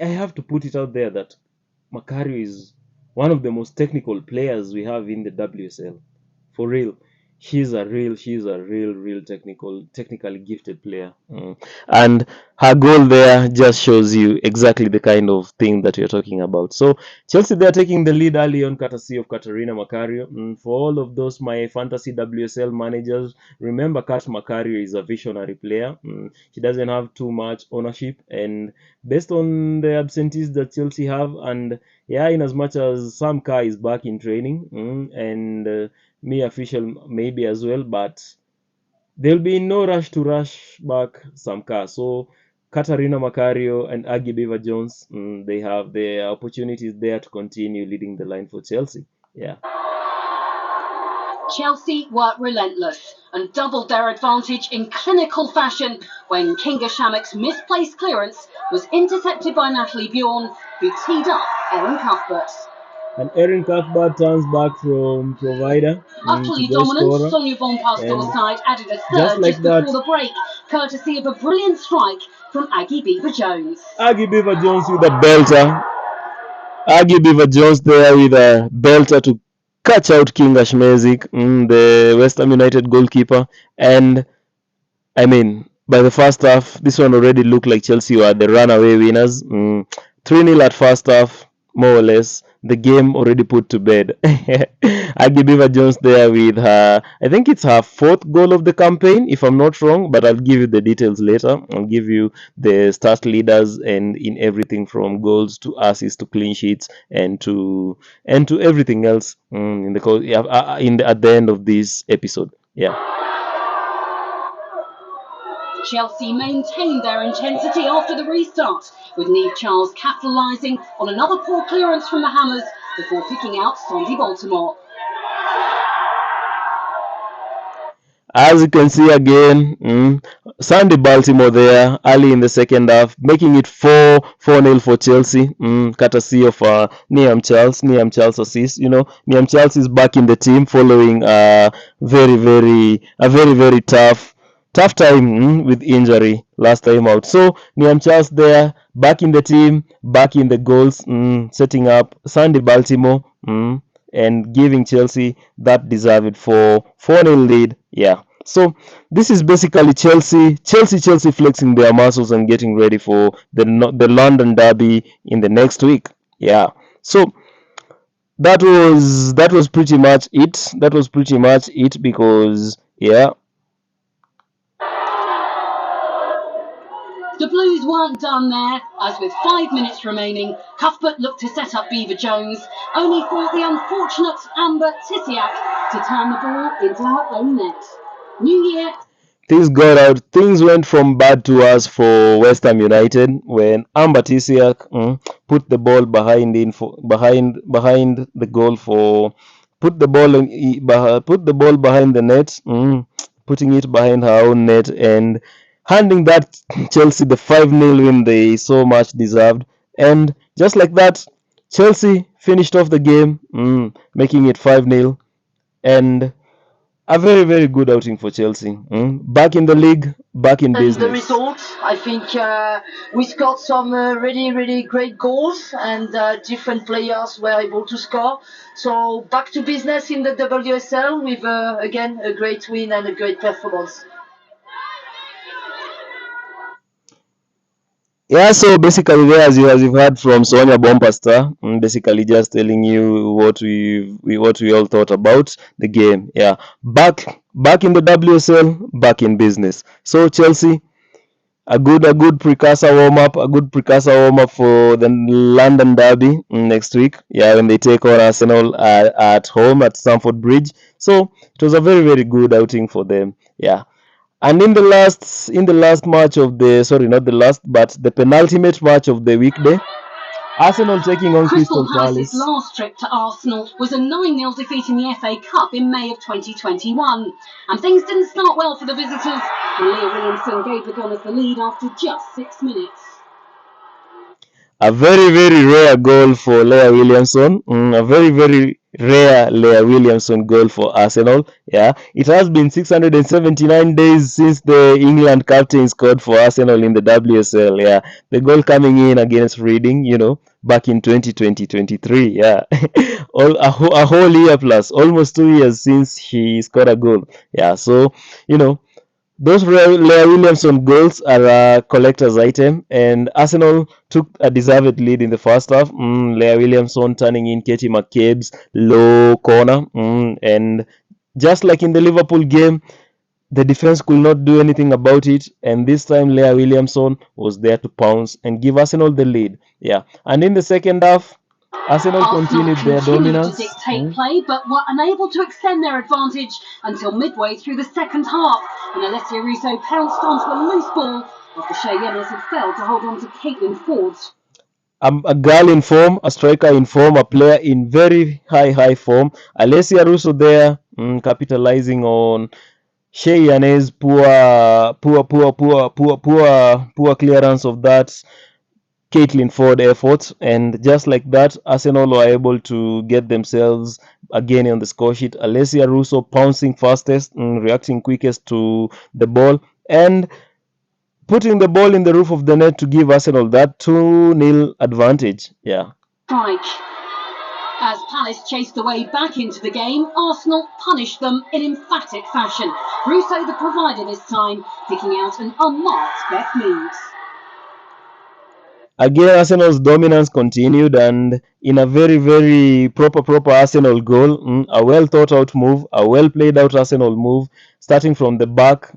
have to put it out there that Macario is one of the most technical players we have in the WSL. For real. She's a real technically gifted player. And her goal there just shows you exactly the kind of thing that you're talking about. So Chelsea, they're taking the lead early on, courtesy of Katerina Macario. For all of those my fantasy WSL managers, remember Kat Macario is a visionary player. She doesn't have too much ownership, and based on the absentees that Chelsea have, and in as much as Sam Kerr is back in training, and me official maybe as well, but there'll be no rush to rush back Sam Kerr. So Katerina Macario and Aggie Beaver-Jones, they have the opportunities there to continue leading the line for Chelsea. Chelsea were relentless and doubled their advantage in clinical fashion when Kinga Shamrock's misplaced clearance was intercepted by Natalie Bjorn, who teed up Erin Cuthbert. And Erin Cuthbert turns back from provider. Utterly dominant, Sonia von Pastor's side added a third just before the break, courtesy of a brilliant strike from Aggie Beaver-Jones. Aggie Beaver-Jones with a belter. Aggie Beaver-Jones there with a belter to catch out Kinga Schmezik, the West Ham United goalkeeper. And I mean, by the first half, this one already looked like Chelsea were the runaway winners. 3-0 at first half, more or less. The game already put to bed. Aggie Beaver-Jones there with her, I think it's her fourth goal of the campaign, if I'm not wrong, but I'll give you the details later. I'll give you the start leaders and in everything from goals to assists to clean sheets and to everything else at the end of this episode. Chelsea maintained their intensity after the restart, with Niamh Charles capitalising on another poor clearance from the Hammers before picking out Sandy Baltimore. As you can see again, Sandy Baltimore there early in the second half, making it 4-0 for Chelsea, courtesy of Niamh Charles assist. Niamh Charles is back in the team following a very tough time with injury last time out. So Niamh Charles there, back in the team, back in the goals, setting up Sandy Baltimore, and giving Chelsea that deserved 4-0 lead. So this is basically Chelsea flexing their muscles and getting ready for the London Derby in the next week. So that was pretty much it. Because the Blues weren't done there, as with 5 minutes remaining, Cuthbert looked to set up Beaver-Jones, only for the unfortunate Amber Tisiak to turn the ball into her own net. New year. Things went from bad to worse for West Ham United when Amber Tisiak put the ball behind the goal put the ball behind the net, putting it behind her own net and handing that Chelsea the 5-0 win they so much deserved. And just like that, Chelsea finished off the game, making it 5-0, and a very, very good outing for Chelsea. Back in the league, back in And the business. result, I think we scored some really, really great goals, and different players were able to score. So back to business in the WSL with, again, a great win and a great performance. Yeah, so basically there, as you've heard from Sonia Bompasta, basically just telling you what we all thought about the game. Yeah, back in the WSL, back in business. So Chelsea, a good precursor warm up, for the London derby next week. Yeah, when they take on Arsenal at home at Stamford Bridge. So it was a very, very good outing for them. Yeah. And in the last match of the, sorry, not the last, but the penultimate match of the weekday, Arsenal taking on Crystal Crystal Palace's Palace. last trip to Arsenal was a 9-0 defeat in the FA Cup in May of 2021. And things didn't start well for the visitors when Leah Williamson gave the Gunners the lead after just 6 minutes. A very, very rare goal for Leah Williamson. A very, very rare Leah Williamson goal for Arsenal. Yeah, it has been 679 days since the England captain scored for Arsenal in the WSL. Yeah, the goal coming in against Reading, back in 2020-23. Yeah, a whole year plus, almost 2 years since he scored a goal. Yeah, so those Leah Williamson goals are a collector's item, and Arsenal took a deserved lead in the first half. Leah Williamson turning in Katie McCabe's low corner, and just like in the Liverpool game, the defense could not do anything about it, and this time Leah Williamson was there to pounce and give Arsenal the lead. Yeah, and in the second half, Arsenal continued their dominance. to dictate play, but were unable to extend their advantage until midway through the second half, when Alessia Russo pounced onto a loose ball after Shea Yenes had failed to hold on to Caitlin Ford. A girl in form, a striker in form, a player in very high form. Alessia Russo there, capitalizing on Shea Yenes' poor clearance of that Caitlin Ford effort, and just like that, Arsenal were able to get themselves again on the score sheet. Alessia Russo pouncing fastest, reacting quickest to the ball, and putting the ball in the roof of the net to give Arsenal that 2-0 advantage. Yeah. Strike. As Palace chased their way back into the game, Arsenal punished them in emphatic fashion. Russo the provider this time, picking out an unmarked Beth Mead. Again, Arsenal's dominance continued, and in a very, very proper Arsenal goal, a well thought out move, a well played out Arsenal move, starting from the back.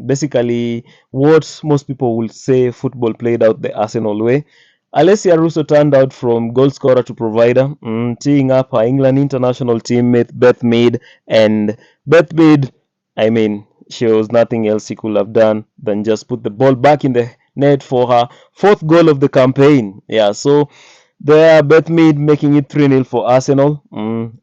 Basically, what most people will say football played out the Arsenal way. Alessia Russo turned out from goal scorer to provider, teeing up her England international teammate Beth Mead, and Beth Mead, she was nothing else she could have done than just put the ball back in the net for her fourth goal of the campaign. Yeah, so there, Beth Mead making it 3-0 for Arsenal.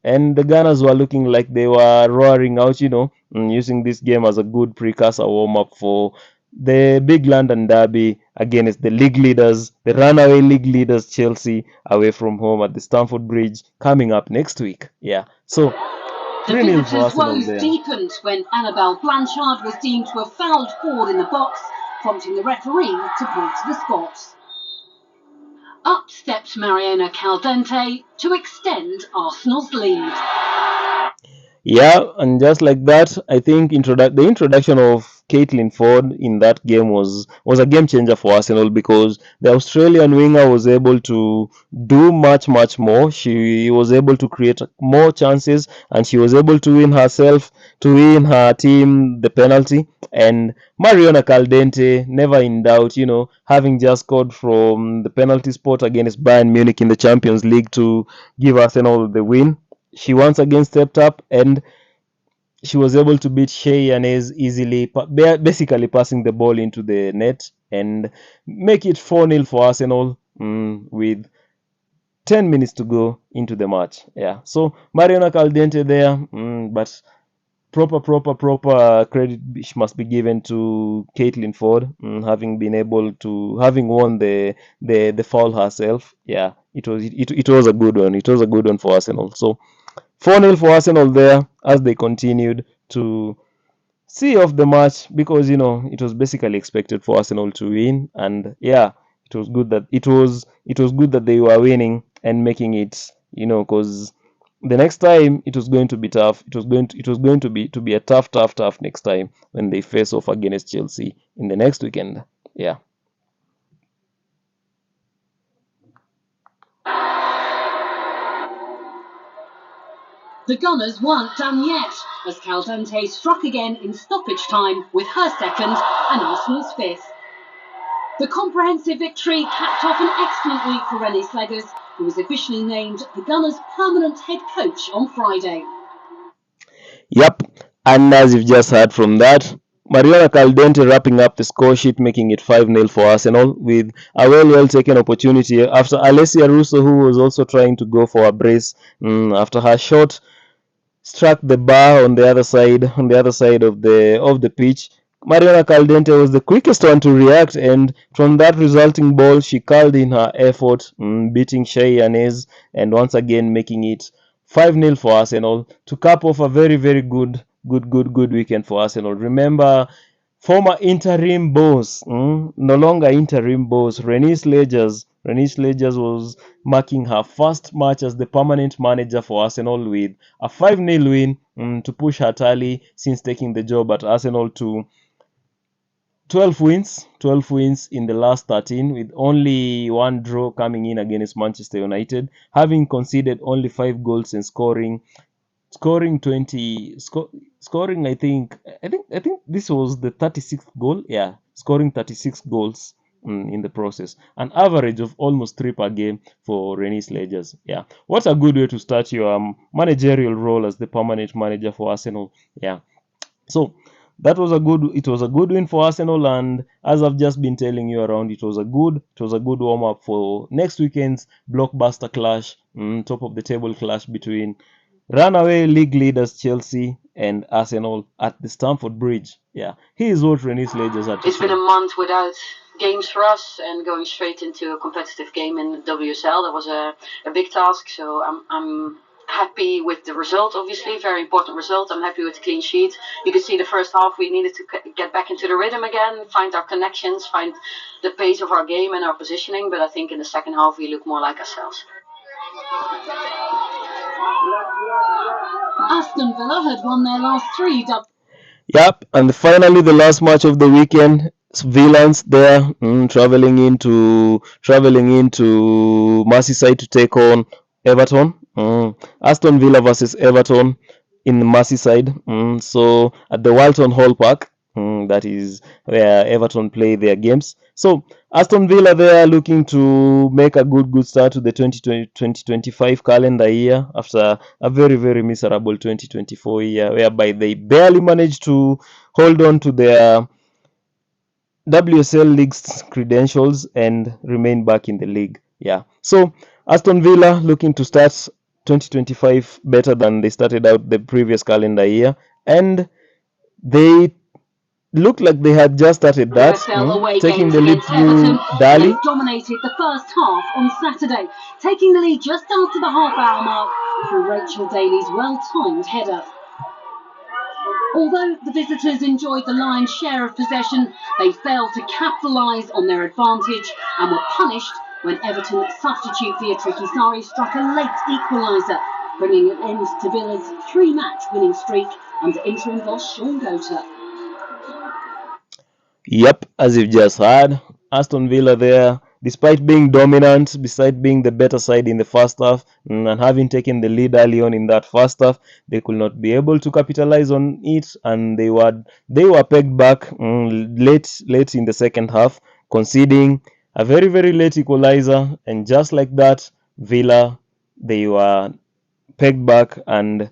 And the Gunners were looking like they were roaring out, using this game as a good precursor warm up for the big London derby against the league leaders, the runaway league leaders, Chelsea, away from home at the Stamford Bridge, coming up next week. Yeah, so the visitors' woes deepened when Annabelle Blanchard was deemed to have fouled Ford in the box, prompting the referee to point to the spot. Up stepped Mariona Caldente to extend Arsenal's lead. Yeah, and just like that, I think the introduction of Caitlin Ford in that game was a game changer for Arsenal, because the Australian winger was able to do much more. She was able to create more chances, and she was able to win her team the penalty. And Mariona Caldente, never in doubt, having just scored from the penalty spot against Bayern Munich in the Champions League to give Arsenal the win. She once again stepped up, and she was able to beat Shea Yenes easily, basically passing the ball into the net and make it 4-0 for Arsenal with 10 minutes to go into the match. Yeah, so Mariona Caldente there, but proper credit must be given to Caitlin Ford, having won the foul herself. Yeah, it was a good one. It was a good one for Arsenal. So 4-0 for Arsenal there as they continued to see off the match, because it was basically expected for Arsenal to win, and yeah, it was good that they were winning and making it, because the next time it was going to be tough. It was going to be a tough next time when they face off against Chelsea in the next weekend. Yeah. The Gunners weren't done yet, as Caldente struck again in stoppage time with her second and Arsenal's fifth. The comprehensive victory capped off an excellent week for Rennie Sleggers, who was officially named the Gunners' permanent head coach on Friday. Yep, and as you've just heard from that, Mariona Caldente wrapping up the score sheet, making it 5-0 for Arsenal, with a well taken opportunity after Alessia Russo, who was also trying to go for a brace after her shot struck the bar on the other side of the pitch. Mariona Caldente was the quickest one to react, and from that resulting ball, she curled in her effort, beating Shea Yanez, and once again making it 5-0 for Arsenal to cap off a very, very good weekend for Arsenal. Remember, former interim boss, no longer interim boss, Renée Sledgers was marking her first match as the permanent manager for Arsenal with a 5-0 win to push her tally since taking the job at Arsenal to 12 wins in the last 13, with only one draw coming in against Manchester United, having conceded only 5 goals and scoring I think this was the 36th goal. Yeah, scoring 36 goals in the process, an average of almost 3 per game for Renée Sledgers. Yeah, what a good way to start your managerial role as the permanent manager for Arsenal. Yeah, so it was a good win for Arsenal, and as I've just been telling you around, it was a good warm up for next weekend's blockbuster clash, top of the table clash between runaway league leaders Chelsea and Arsenal at the Stamford Bridge. Yeah, here's what Renée Sledgers had to say. It's been a month without games for us, and going straight into a competitive game in the WSL, that was a big task. So I'm happy with the result, obviously, very important result. I'm happy with the clean sheet. You can see the first half we needed to get back into the rhythm again, find our connections, find the pace of our game and our positioning, but I think in the second half we look more like ourselves. Aston Villa had won their last 3. Yep, and finally the last match of the weekend, Villans there traveling into Merseyside to take on Everton. Aston Villa versus Everton in Merseyside. So at the Walton Hall Park, that is where Everton play their games. So Aston Villa there looking to make a good start to the 2025 calendar year after a very, very miserable 2024 year, whereby they barely managed to hold on to their WSL League's credentials and remain back in the league. Yeah. So Aston Villa looking to start 2025 better than they started out the previous calendar year, and they looked like they had just started that, taking the lead through Daly. They dominated the first half on Saturday, taking the lead just after the half-hour mark through Rachel Daly's well-timed header. Although the visitors enjoyed the lion's share of possession, they failed to capitalise on their advantage and were punished when Everton substitute Daly and Sarri struck a late equaliser, bringing an end to Villa's 3-match winning streak under interim boss Sean Goater. Yep, as you've just heard, Aston Villa there, despite being dominant, despite being the better side in the first half, and having taken the lead early on in that first half, they could not be able to capitalize on it, and they were pegged back late in the second half, conceding a very, very late equalizer, and just like that, Villa, they were pegged back and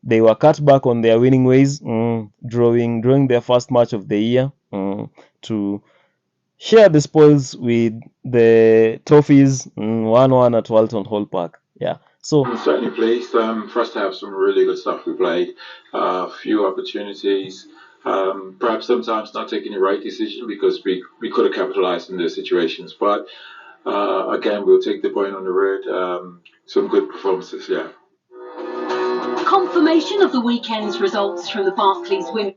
they were cut back on their winning ways, drawing their first match of the year to share the spoils with the Toffees 1-1 at Walton Hall Park. Yeah. So I'm certainly pleased for us to have some really good stuff we played. Few opportunities. Perhaps sometimes not taking the right decision because we could have capitalised in those situations. But again, we'll take the point on the road. Some good performances, yeah. Confirmation of the weekend's results from the Barclays Women.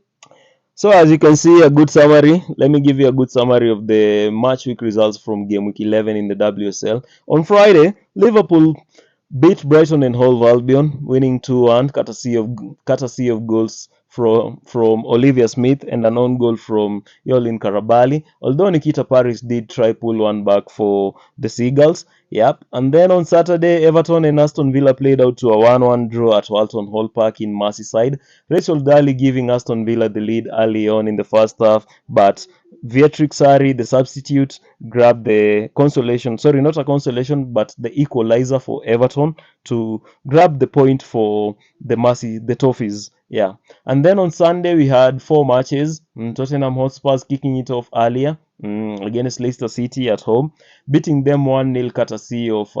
So as you can see, a good summary. Let me give you a good summary of the match week results from game week 11 in the WSL. On Friday, Liverpool beat Brighton and Hove Albion, winning 2-1, courtesy of goals from Olivia Smith and an own goal from Yolin Carabali. Although Nikita Paris did try pull one back for the Seagulls. Yep. And then on Saturday, Everton and Aston Villa played out to a 1-1 draw at Walton Hall Park in Merseyside. Rachel Daly giving Aston Villa the lead early on in the first half, but Hatrick Sarri, the substitute, grabbed the consolation, sorry, not a consolation, but the equalizer for Everton to grab the point for the Toffees. Yeah. And then on Sunday, we had 4 matches. Tottenham Hotspurs kicking it off earlier against Leicester City at home, beating them 1-0 courtesy of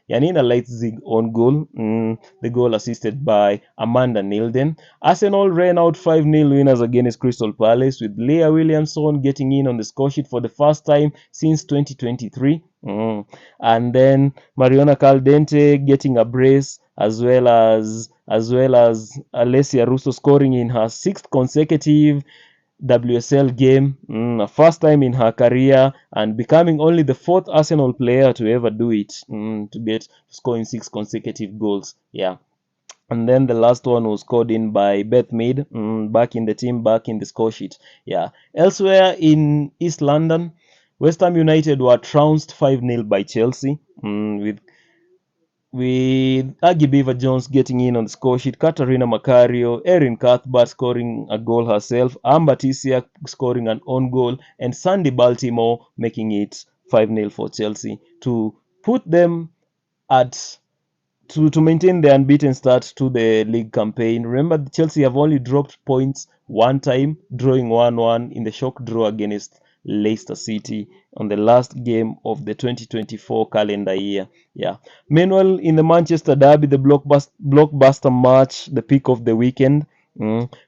Janina Leitzig on goal, the goal assisted by Amanda Nilden. Arsenal ran out 5-0 winners against Crystal Palace, with Leah Williamson getting in on the score sheet for the first time since 2023. And then Mariona Caldente getting a brace, as well as Alessia Russo scoring in her 6th consecutive WSL game, a first time in her career, and becoming only the 4th Arsenal player to ever do it, to get scoring 6 consecutive goals. Yeah. And then the last one was scored in by Beth Mead, back in the team, back in the score sheet. Yeah. Elsewhere in East London, West Ham United were trounced 5-0 by Chelsea, with Aggie Beaver Jones getting in on the score sheet, Katarina Macario, Erin Cuthbert scoring a goal herself, Amber Tisiak scoring an own goal, and Sandy Baltimore making it 5-0 for Chelsea to put them at to maintain the unbeaten start to the league campaign. Remember, Chelsea have only dropped points one time, drawing 1-1 in the shock draw against Leicester City on the last game of the 2024 calendar year. Yeah. Meanwhile, in the Manchester derby, the blockbuster match, the peak of the weekend,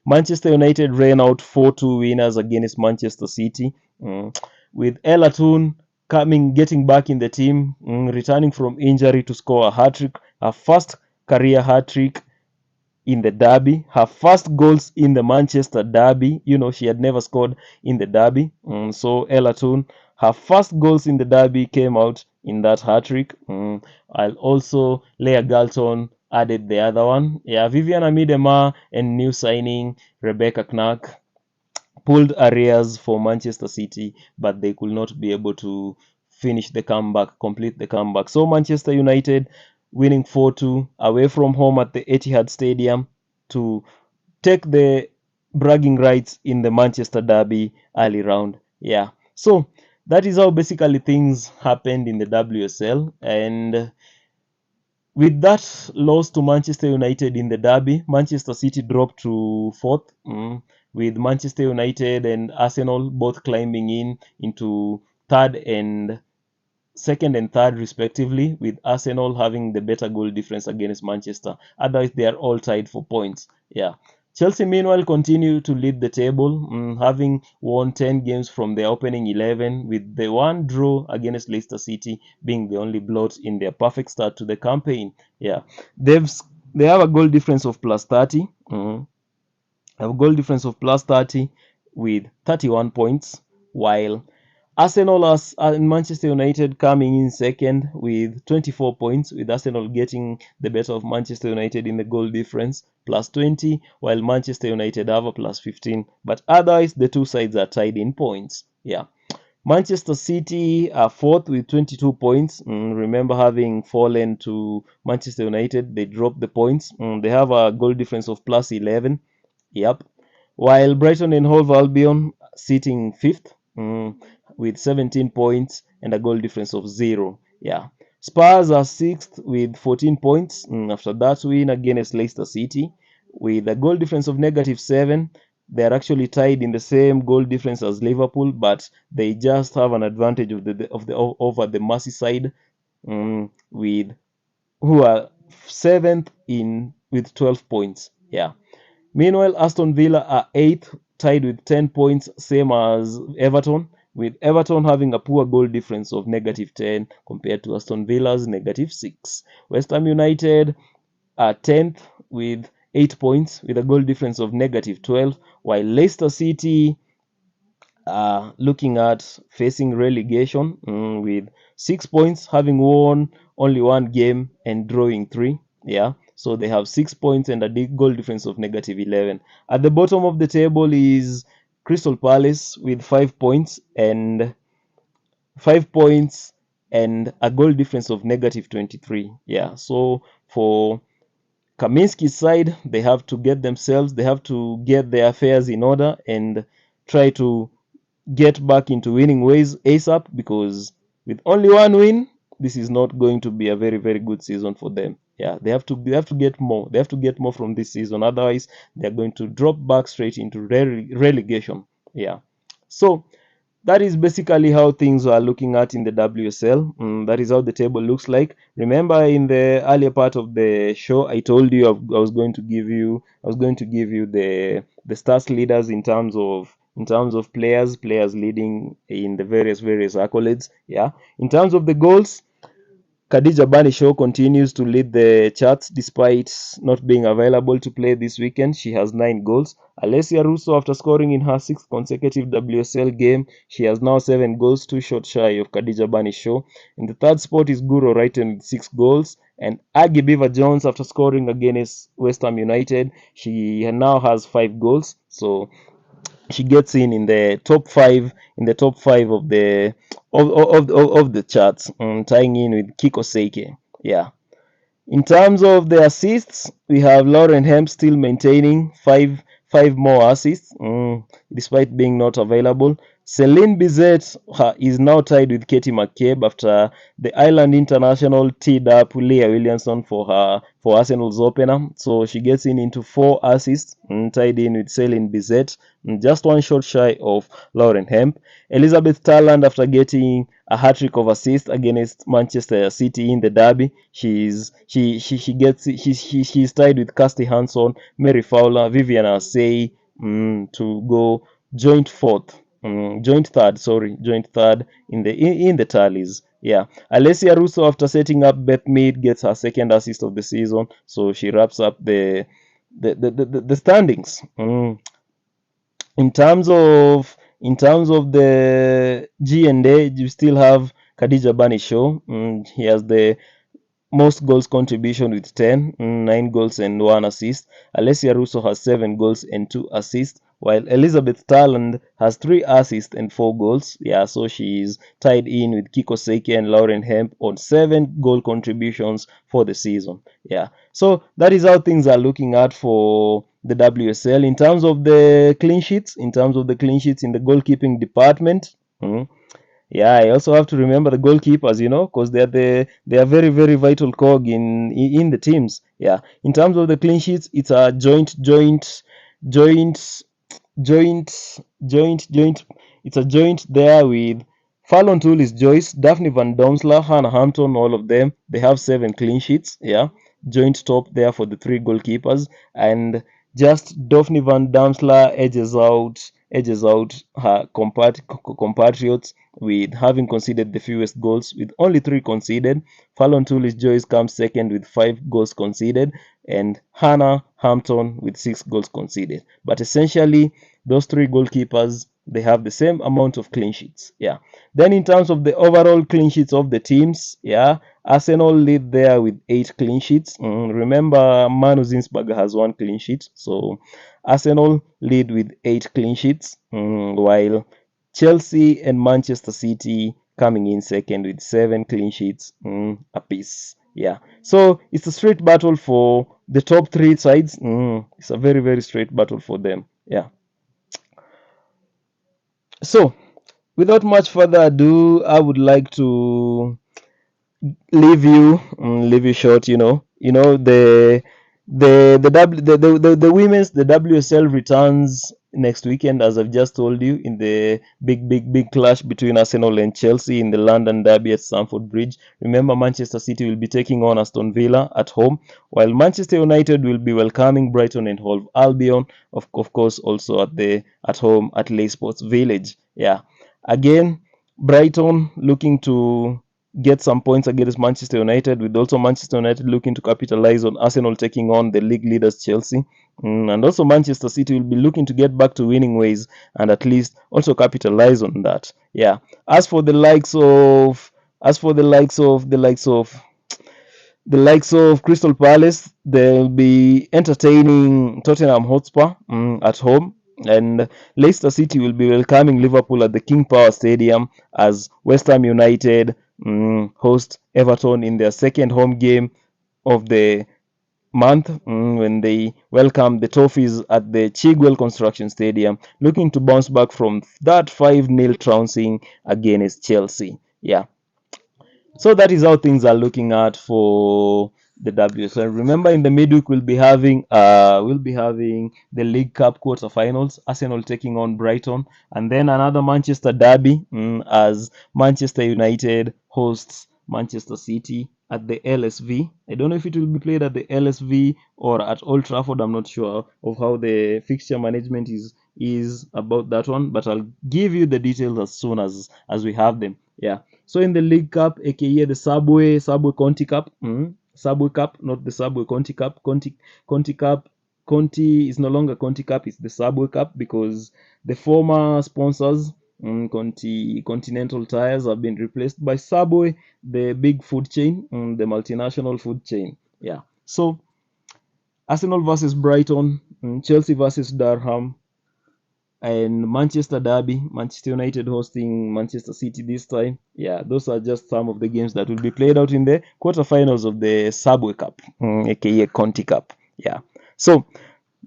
Manchester United ran out 4-2 winners against Manchester City, with Ella Toone getting back in the team, returning from injury to score a hat-trick, her first career hat-trick in the derby, her first goals in the Manchester derby. She had never scored in the derby. So Ella Toone, her first goals in the derby came out in that hat-trick. I'll also Leah Galton added the other one. Yeah, Vivian Amidema and new signing Rebecca Knack pulled arrears for Manchester City, but they could not be able to complete the comeback. So Manchester United winning 4-2 away from home at the Etihad Stadium to take the bragging rights in the Manchester Derby early round. Yeah. So that is how basically things happened in the WSL, and with that loss to Manchester United in the derby, Manchester City dropped to 4th, with Manchester United and Arsenal both climbing into second and third respectively, with Arsenal having the better goal difference against Manchester. Otherwise, they are all tied for points. Yeah. Chelsea, meanwhile, continue to lead the table, having won 10 games from their opening 11, with the one draw against Leicester City being the only blot in their perfect start to the campaign. Yeah, they have a goal difference of plus 30. Have a goal difference of plus 30 with 31 points, while Arsenal and Manchester United coming in second with 24 points, with Arsenal getting the better of Manchester United in the goal difference, plus 20, while Manchester United have a plus 15. But otherwise, the two sides are tied in points. Yeah. Manchester City are 4th with 22 points. Remember, having fallen to Manchester United, they dropped the points. They have a goal difference of plus 11. Yep. While Brighton and Hove Albion sitting 5th, with 17 points and a goal difference of 0. Yeah. Spurs are 6th with 14 points after that win against Leicester City, with a goal difference of -7. They are actually tied in the same goal difference as Liverpool, but they just have an advantage over the Merseyside, with who are 7th in with 12 points. Yeah. Meanwhile, Aston Villa are 8th, tied with 10 points, same as Everton, with Everton having a poor goal difference of -10 compared to Aston Villa's -6. West Ham United are 10th with 8 points, with a goal difference of -12, while Leicester City are looking at facing relegation with 6 points, having won only one game and drawing 3. Yeah, so they have 6 points and a goal difference of -11. At the bottom of the table is Crystal Palace with 5 points and a goal difference of -23. Yeah, so for Kaminsky's side, they have to get their affairs in order and try to get back into winning ways ASAP, because with only one win, this is not going to be a very, very good season for them. Yeah, they have to get more. They have to get more from this season. Otherwise, they're going to drop back straight into relegation. Yeah. So that is basically how things are looking at in the WSL. That is how the table looks like. Remember, in the earlier part of the show, I told you I was going to give you the stats leaders in terms of players leading in the various accolades. Yeah, in terms of the goals, Khadija Bani Show continues to lead the charts despite not being available to play this weekend. She has 9 goals. Alessia Russo, after scoring in her 6th consecutive WSL game, she has now 7 goals, 2 shots shy of Khadija Bani Show. In the third spot is Guro Wrighton with 6 goals. And Aggie Beaver Jones, after scoring against West Ham United, she now has 5 goals. So she gets in the top 5 of the charts, tying in with Kiko Seike. Yeah. In terms of the assists, we have Lauren Hemp still maintaining five more assists, despite being not available. Celine Bizet is now tied with Katie McCabe after the Ireland international teed up Leah Williamson for Arsenal's opener. So she gets into 4 assists, tied in with Celine Bizet, just 1 shot shy of Lauren Hemp. Elizabeth Tarland, after getting a hat-trick of assists against Manchester City in the derby, she's tied with Kirsty Hanson, Mary Fowler, Vivian Asay to go joint third in the tallies. Yeah, Alessia Russo, after setting up Beth Mead, gets her 2nd assist of the season, so she wraps up the standings. In terms of the G&A, you still have Khadija Bani Show. He has the most goals contribution with 10, 9 goals and 1 assist. Alessia Russo has 7 goals and 2 assists, while Elizabeth Tarland has 3 assists and 4 goals. Yeah, so she's tied in with Kiko Seike and Lauren Hemp on 7 goal contributions for the season. Yeah, so that is how things are looking at for the WSL. In terms of the clean sheets in the goalkeeping department, yeah, I also have to remember the goalkeepers, because they are very, very vital cog in the teams. Yeah, in terms of the clean sheets, it's a joint. It's a joint there with Fallon Tullis, Joyce, Daphne Van Domsler, Hannah Hampton. All of them, they have 7 clean sheets. Yeah, joint top there for the 3 goalkeepers, and just Daphne Van Domsler edges out her compatriots with having conceded the fewest goals with only 3 conceded. Fallon Tullis Joyce comes second with 5 goals conceded, and Hannah Hampton with 6 goals conceded. But essentially, those 3 goalkeepers, they have the same amount of clean sheets. Yeah. Then in terms of the overall clean sheets of the teams, yeah, Arsenal lead there with 8 clean sheets. Remember, Manu Zinsberger has 1 clean sheet, so Arsenal lead with 8 clean sheets, while Chelsea and Manchester City coming in second with 7 clean sheets apiece. Yeah, so it's a straight battle for the top 3 sides. It's a very, very straight battle for them. Yeah. So, without much further ado, I would like to leave you short. The women's WSL returns next weekend, as I've just told you, in the big clash between Arsenal and Chelsea in the London derby at Stamford Bridge. Remember, Manchester City will be taking on Aston Villa at home, while Manchester United will be welcoming Brighton and Hove Albion, of course, also at home at Leigh Sports Village. Yeah, again, Brighton looking to get some points against Manchester United, with also Manchester United looking to capitalize on Arsenal taking on the league leaders Chelsea. And also Manchester City will be looking to get back to winning ways and at least also capitalize on that. Yeah. As for the likes of the likes of Crystal Palace, they'll be entertaining Tottenham Hotspur at home, and Leicester City will be welcoming Liverpool at the King Power Stadium as West Ham United host Everton in their second home game of the month when they welcome the Toffees at the Seagulls Construction Stadium, looking to bounce back from that 5-0 trouncing against Chelsea. Yeah. So that is how things are looking at for the WSL. Remember, in the midweek we'll be having the League Cup quarterfinals, Arsenal taking on Brighton, and then another Manchester derby as Manchester United hosts Manchester City at the LSV. I don't know if it will be played at the LSV or at Old Trafford. I'm not sure of how the fixture management is about that one, but I'll give you the details as soon as we have them. Yeah. So in the League Cup, aka the Subway Conti Cup, Subway Cup, not the Subway Conti Cup. Conti Cup, Conti is no longer Conti Cup; it's the Subway Cup because the former sponsors, Continental Tires, have been replaced by Subway, the big food chain, the multinational food chain. Yeah. So Arsenal versus Brighton, Chelsea versus Durham, and Manchester derby, Manchester United hosting Manchester City this time. Yeah, those are just some of the games that will be played out in the quarterfinals of the Subway Cup, aka Conti Cup. Yeah, so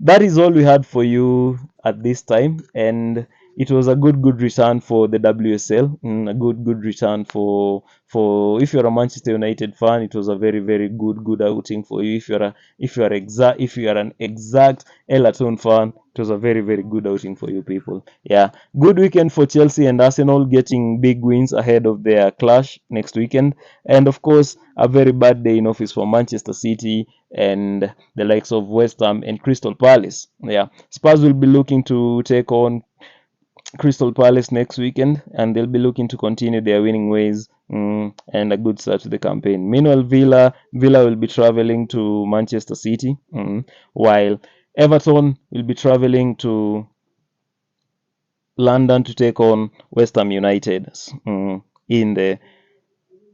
that is all we had for you at this time, and it was a good return for the WSL, a good return for if you're a Manchester United fan. It was a very good outing for you. If you're an exact Toone fan, it was a very good outing for you people. Yeah, good weekend for Chelsea and Arsenal getting big wins ahead of their clash next weekend, and of course a very bad day in office for Manchester City and the likes of West Ham and Crystal Palace. Yeah, Spurs will be looking to take on Crystal Palace next weekend, and they'll be looking to continue their winning ways and a good start to the campaign. Meanwhile, Villa will be traveling to Manchester City, while Everton will be traveling to London to take on West Ham United in the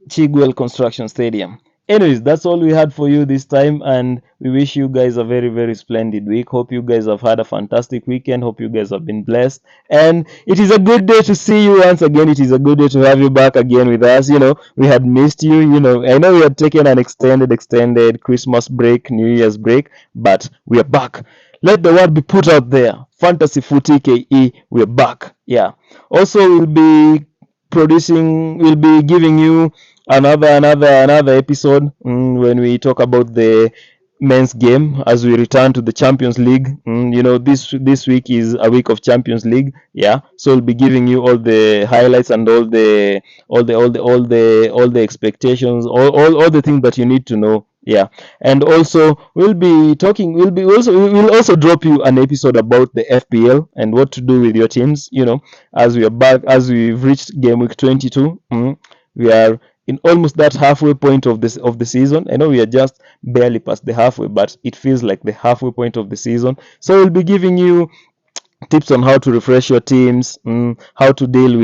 Seagulls Construction Stadium. Anyways, that's all we had for you this time, and we wish you guys a very splendid week. Hope you guys have had a fantastic weekend. Hope you guys have been blessed, and it is a good day to see you once again. It is a good day to have you back again with us. We had missed you. I know we had taken an extended Christmas break, New Year's break, but we are back. Let the word be put out there. Fantasy Footy KE, we're back. Yeah. Also, we'll be giving you another episode when we talk about the men's game as we return to the Champions League. This week is a week of Champions League. Yeah, so we'll be giving you all the highlights and all the expectations, all the things that you need to know. Yeah, and also we'll also drop you an episode about the FPL and what to do with your teams. As we are back, as we've reached game week 22, we are in almost that halfway point of the season. I know we are just barely past the halfway, but it feels like the halfway point of the season. So we'll be giving you tips on how to refresh your teams, how to deal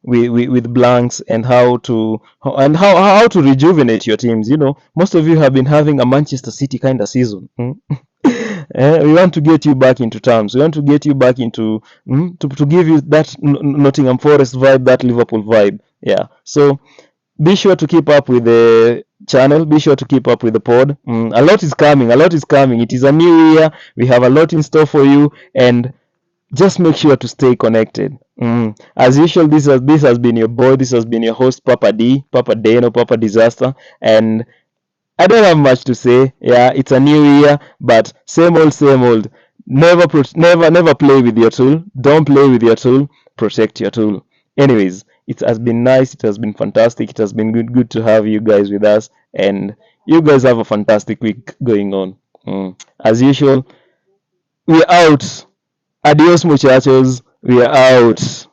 with blanks, and how to rejuvenate your teams. Most of you have been having a Manchester City kind of season. We want to get you back into terms. We want to get you back into to give you that Nottingham Forest vibe, that Liverpool vibe. Yeah. So be sure to keep up with the channel. Be sure to keep up with the pod. A lot is coming. It is a new year. We have a lot in store for you, and just make sure to stay connected. As usual, this has been your boy. This has been your host, Papa Dano, Papa Disaster, and I don't have much to say. Yeah, it's a new year, but same old. Never play with your tool. Don't play with your tool. Protect your tool. Anyways, it has been nice. It has been fantastic. It has been good to have you guys with us, and you guys have a fantastic week going on. As usual, we're out. Adios, muchachos. We're out.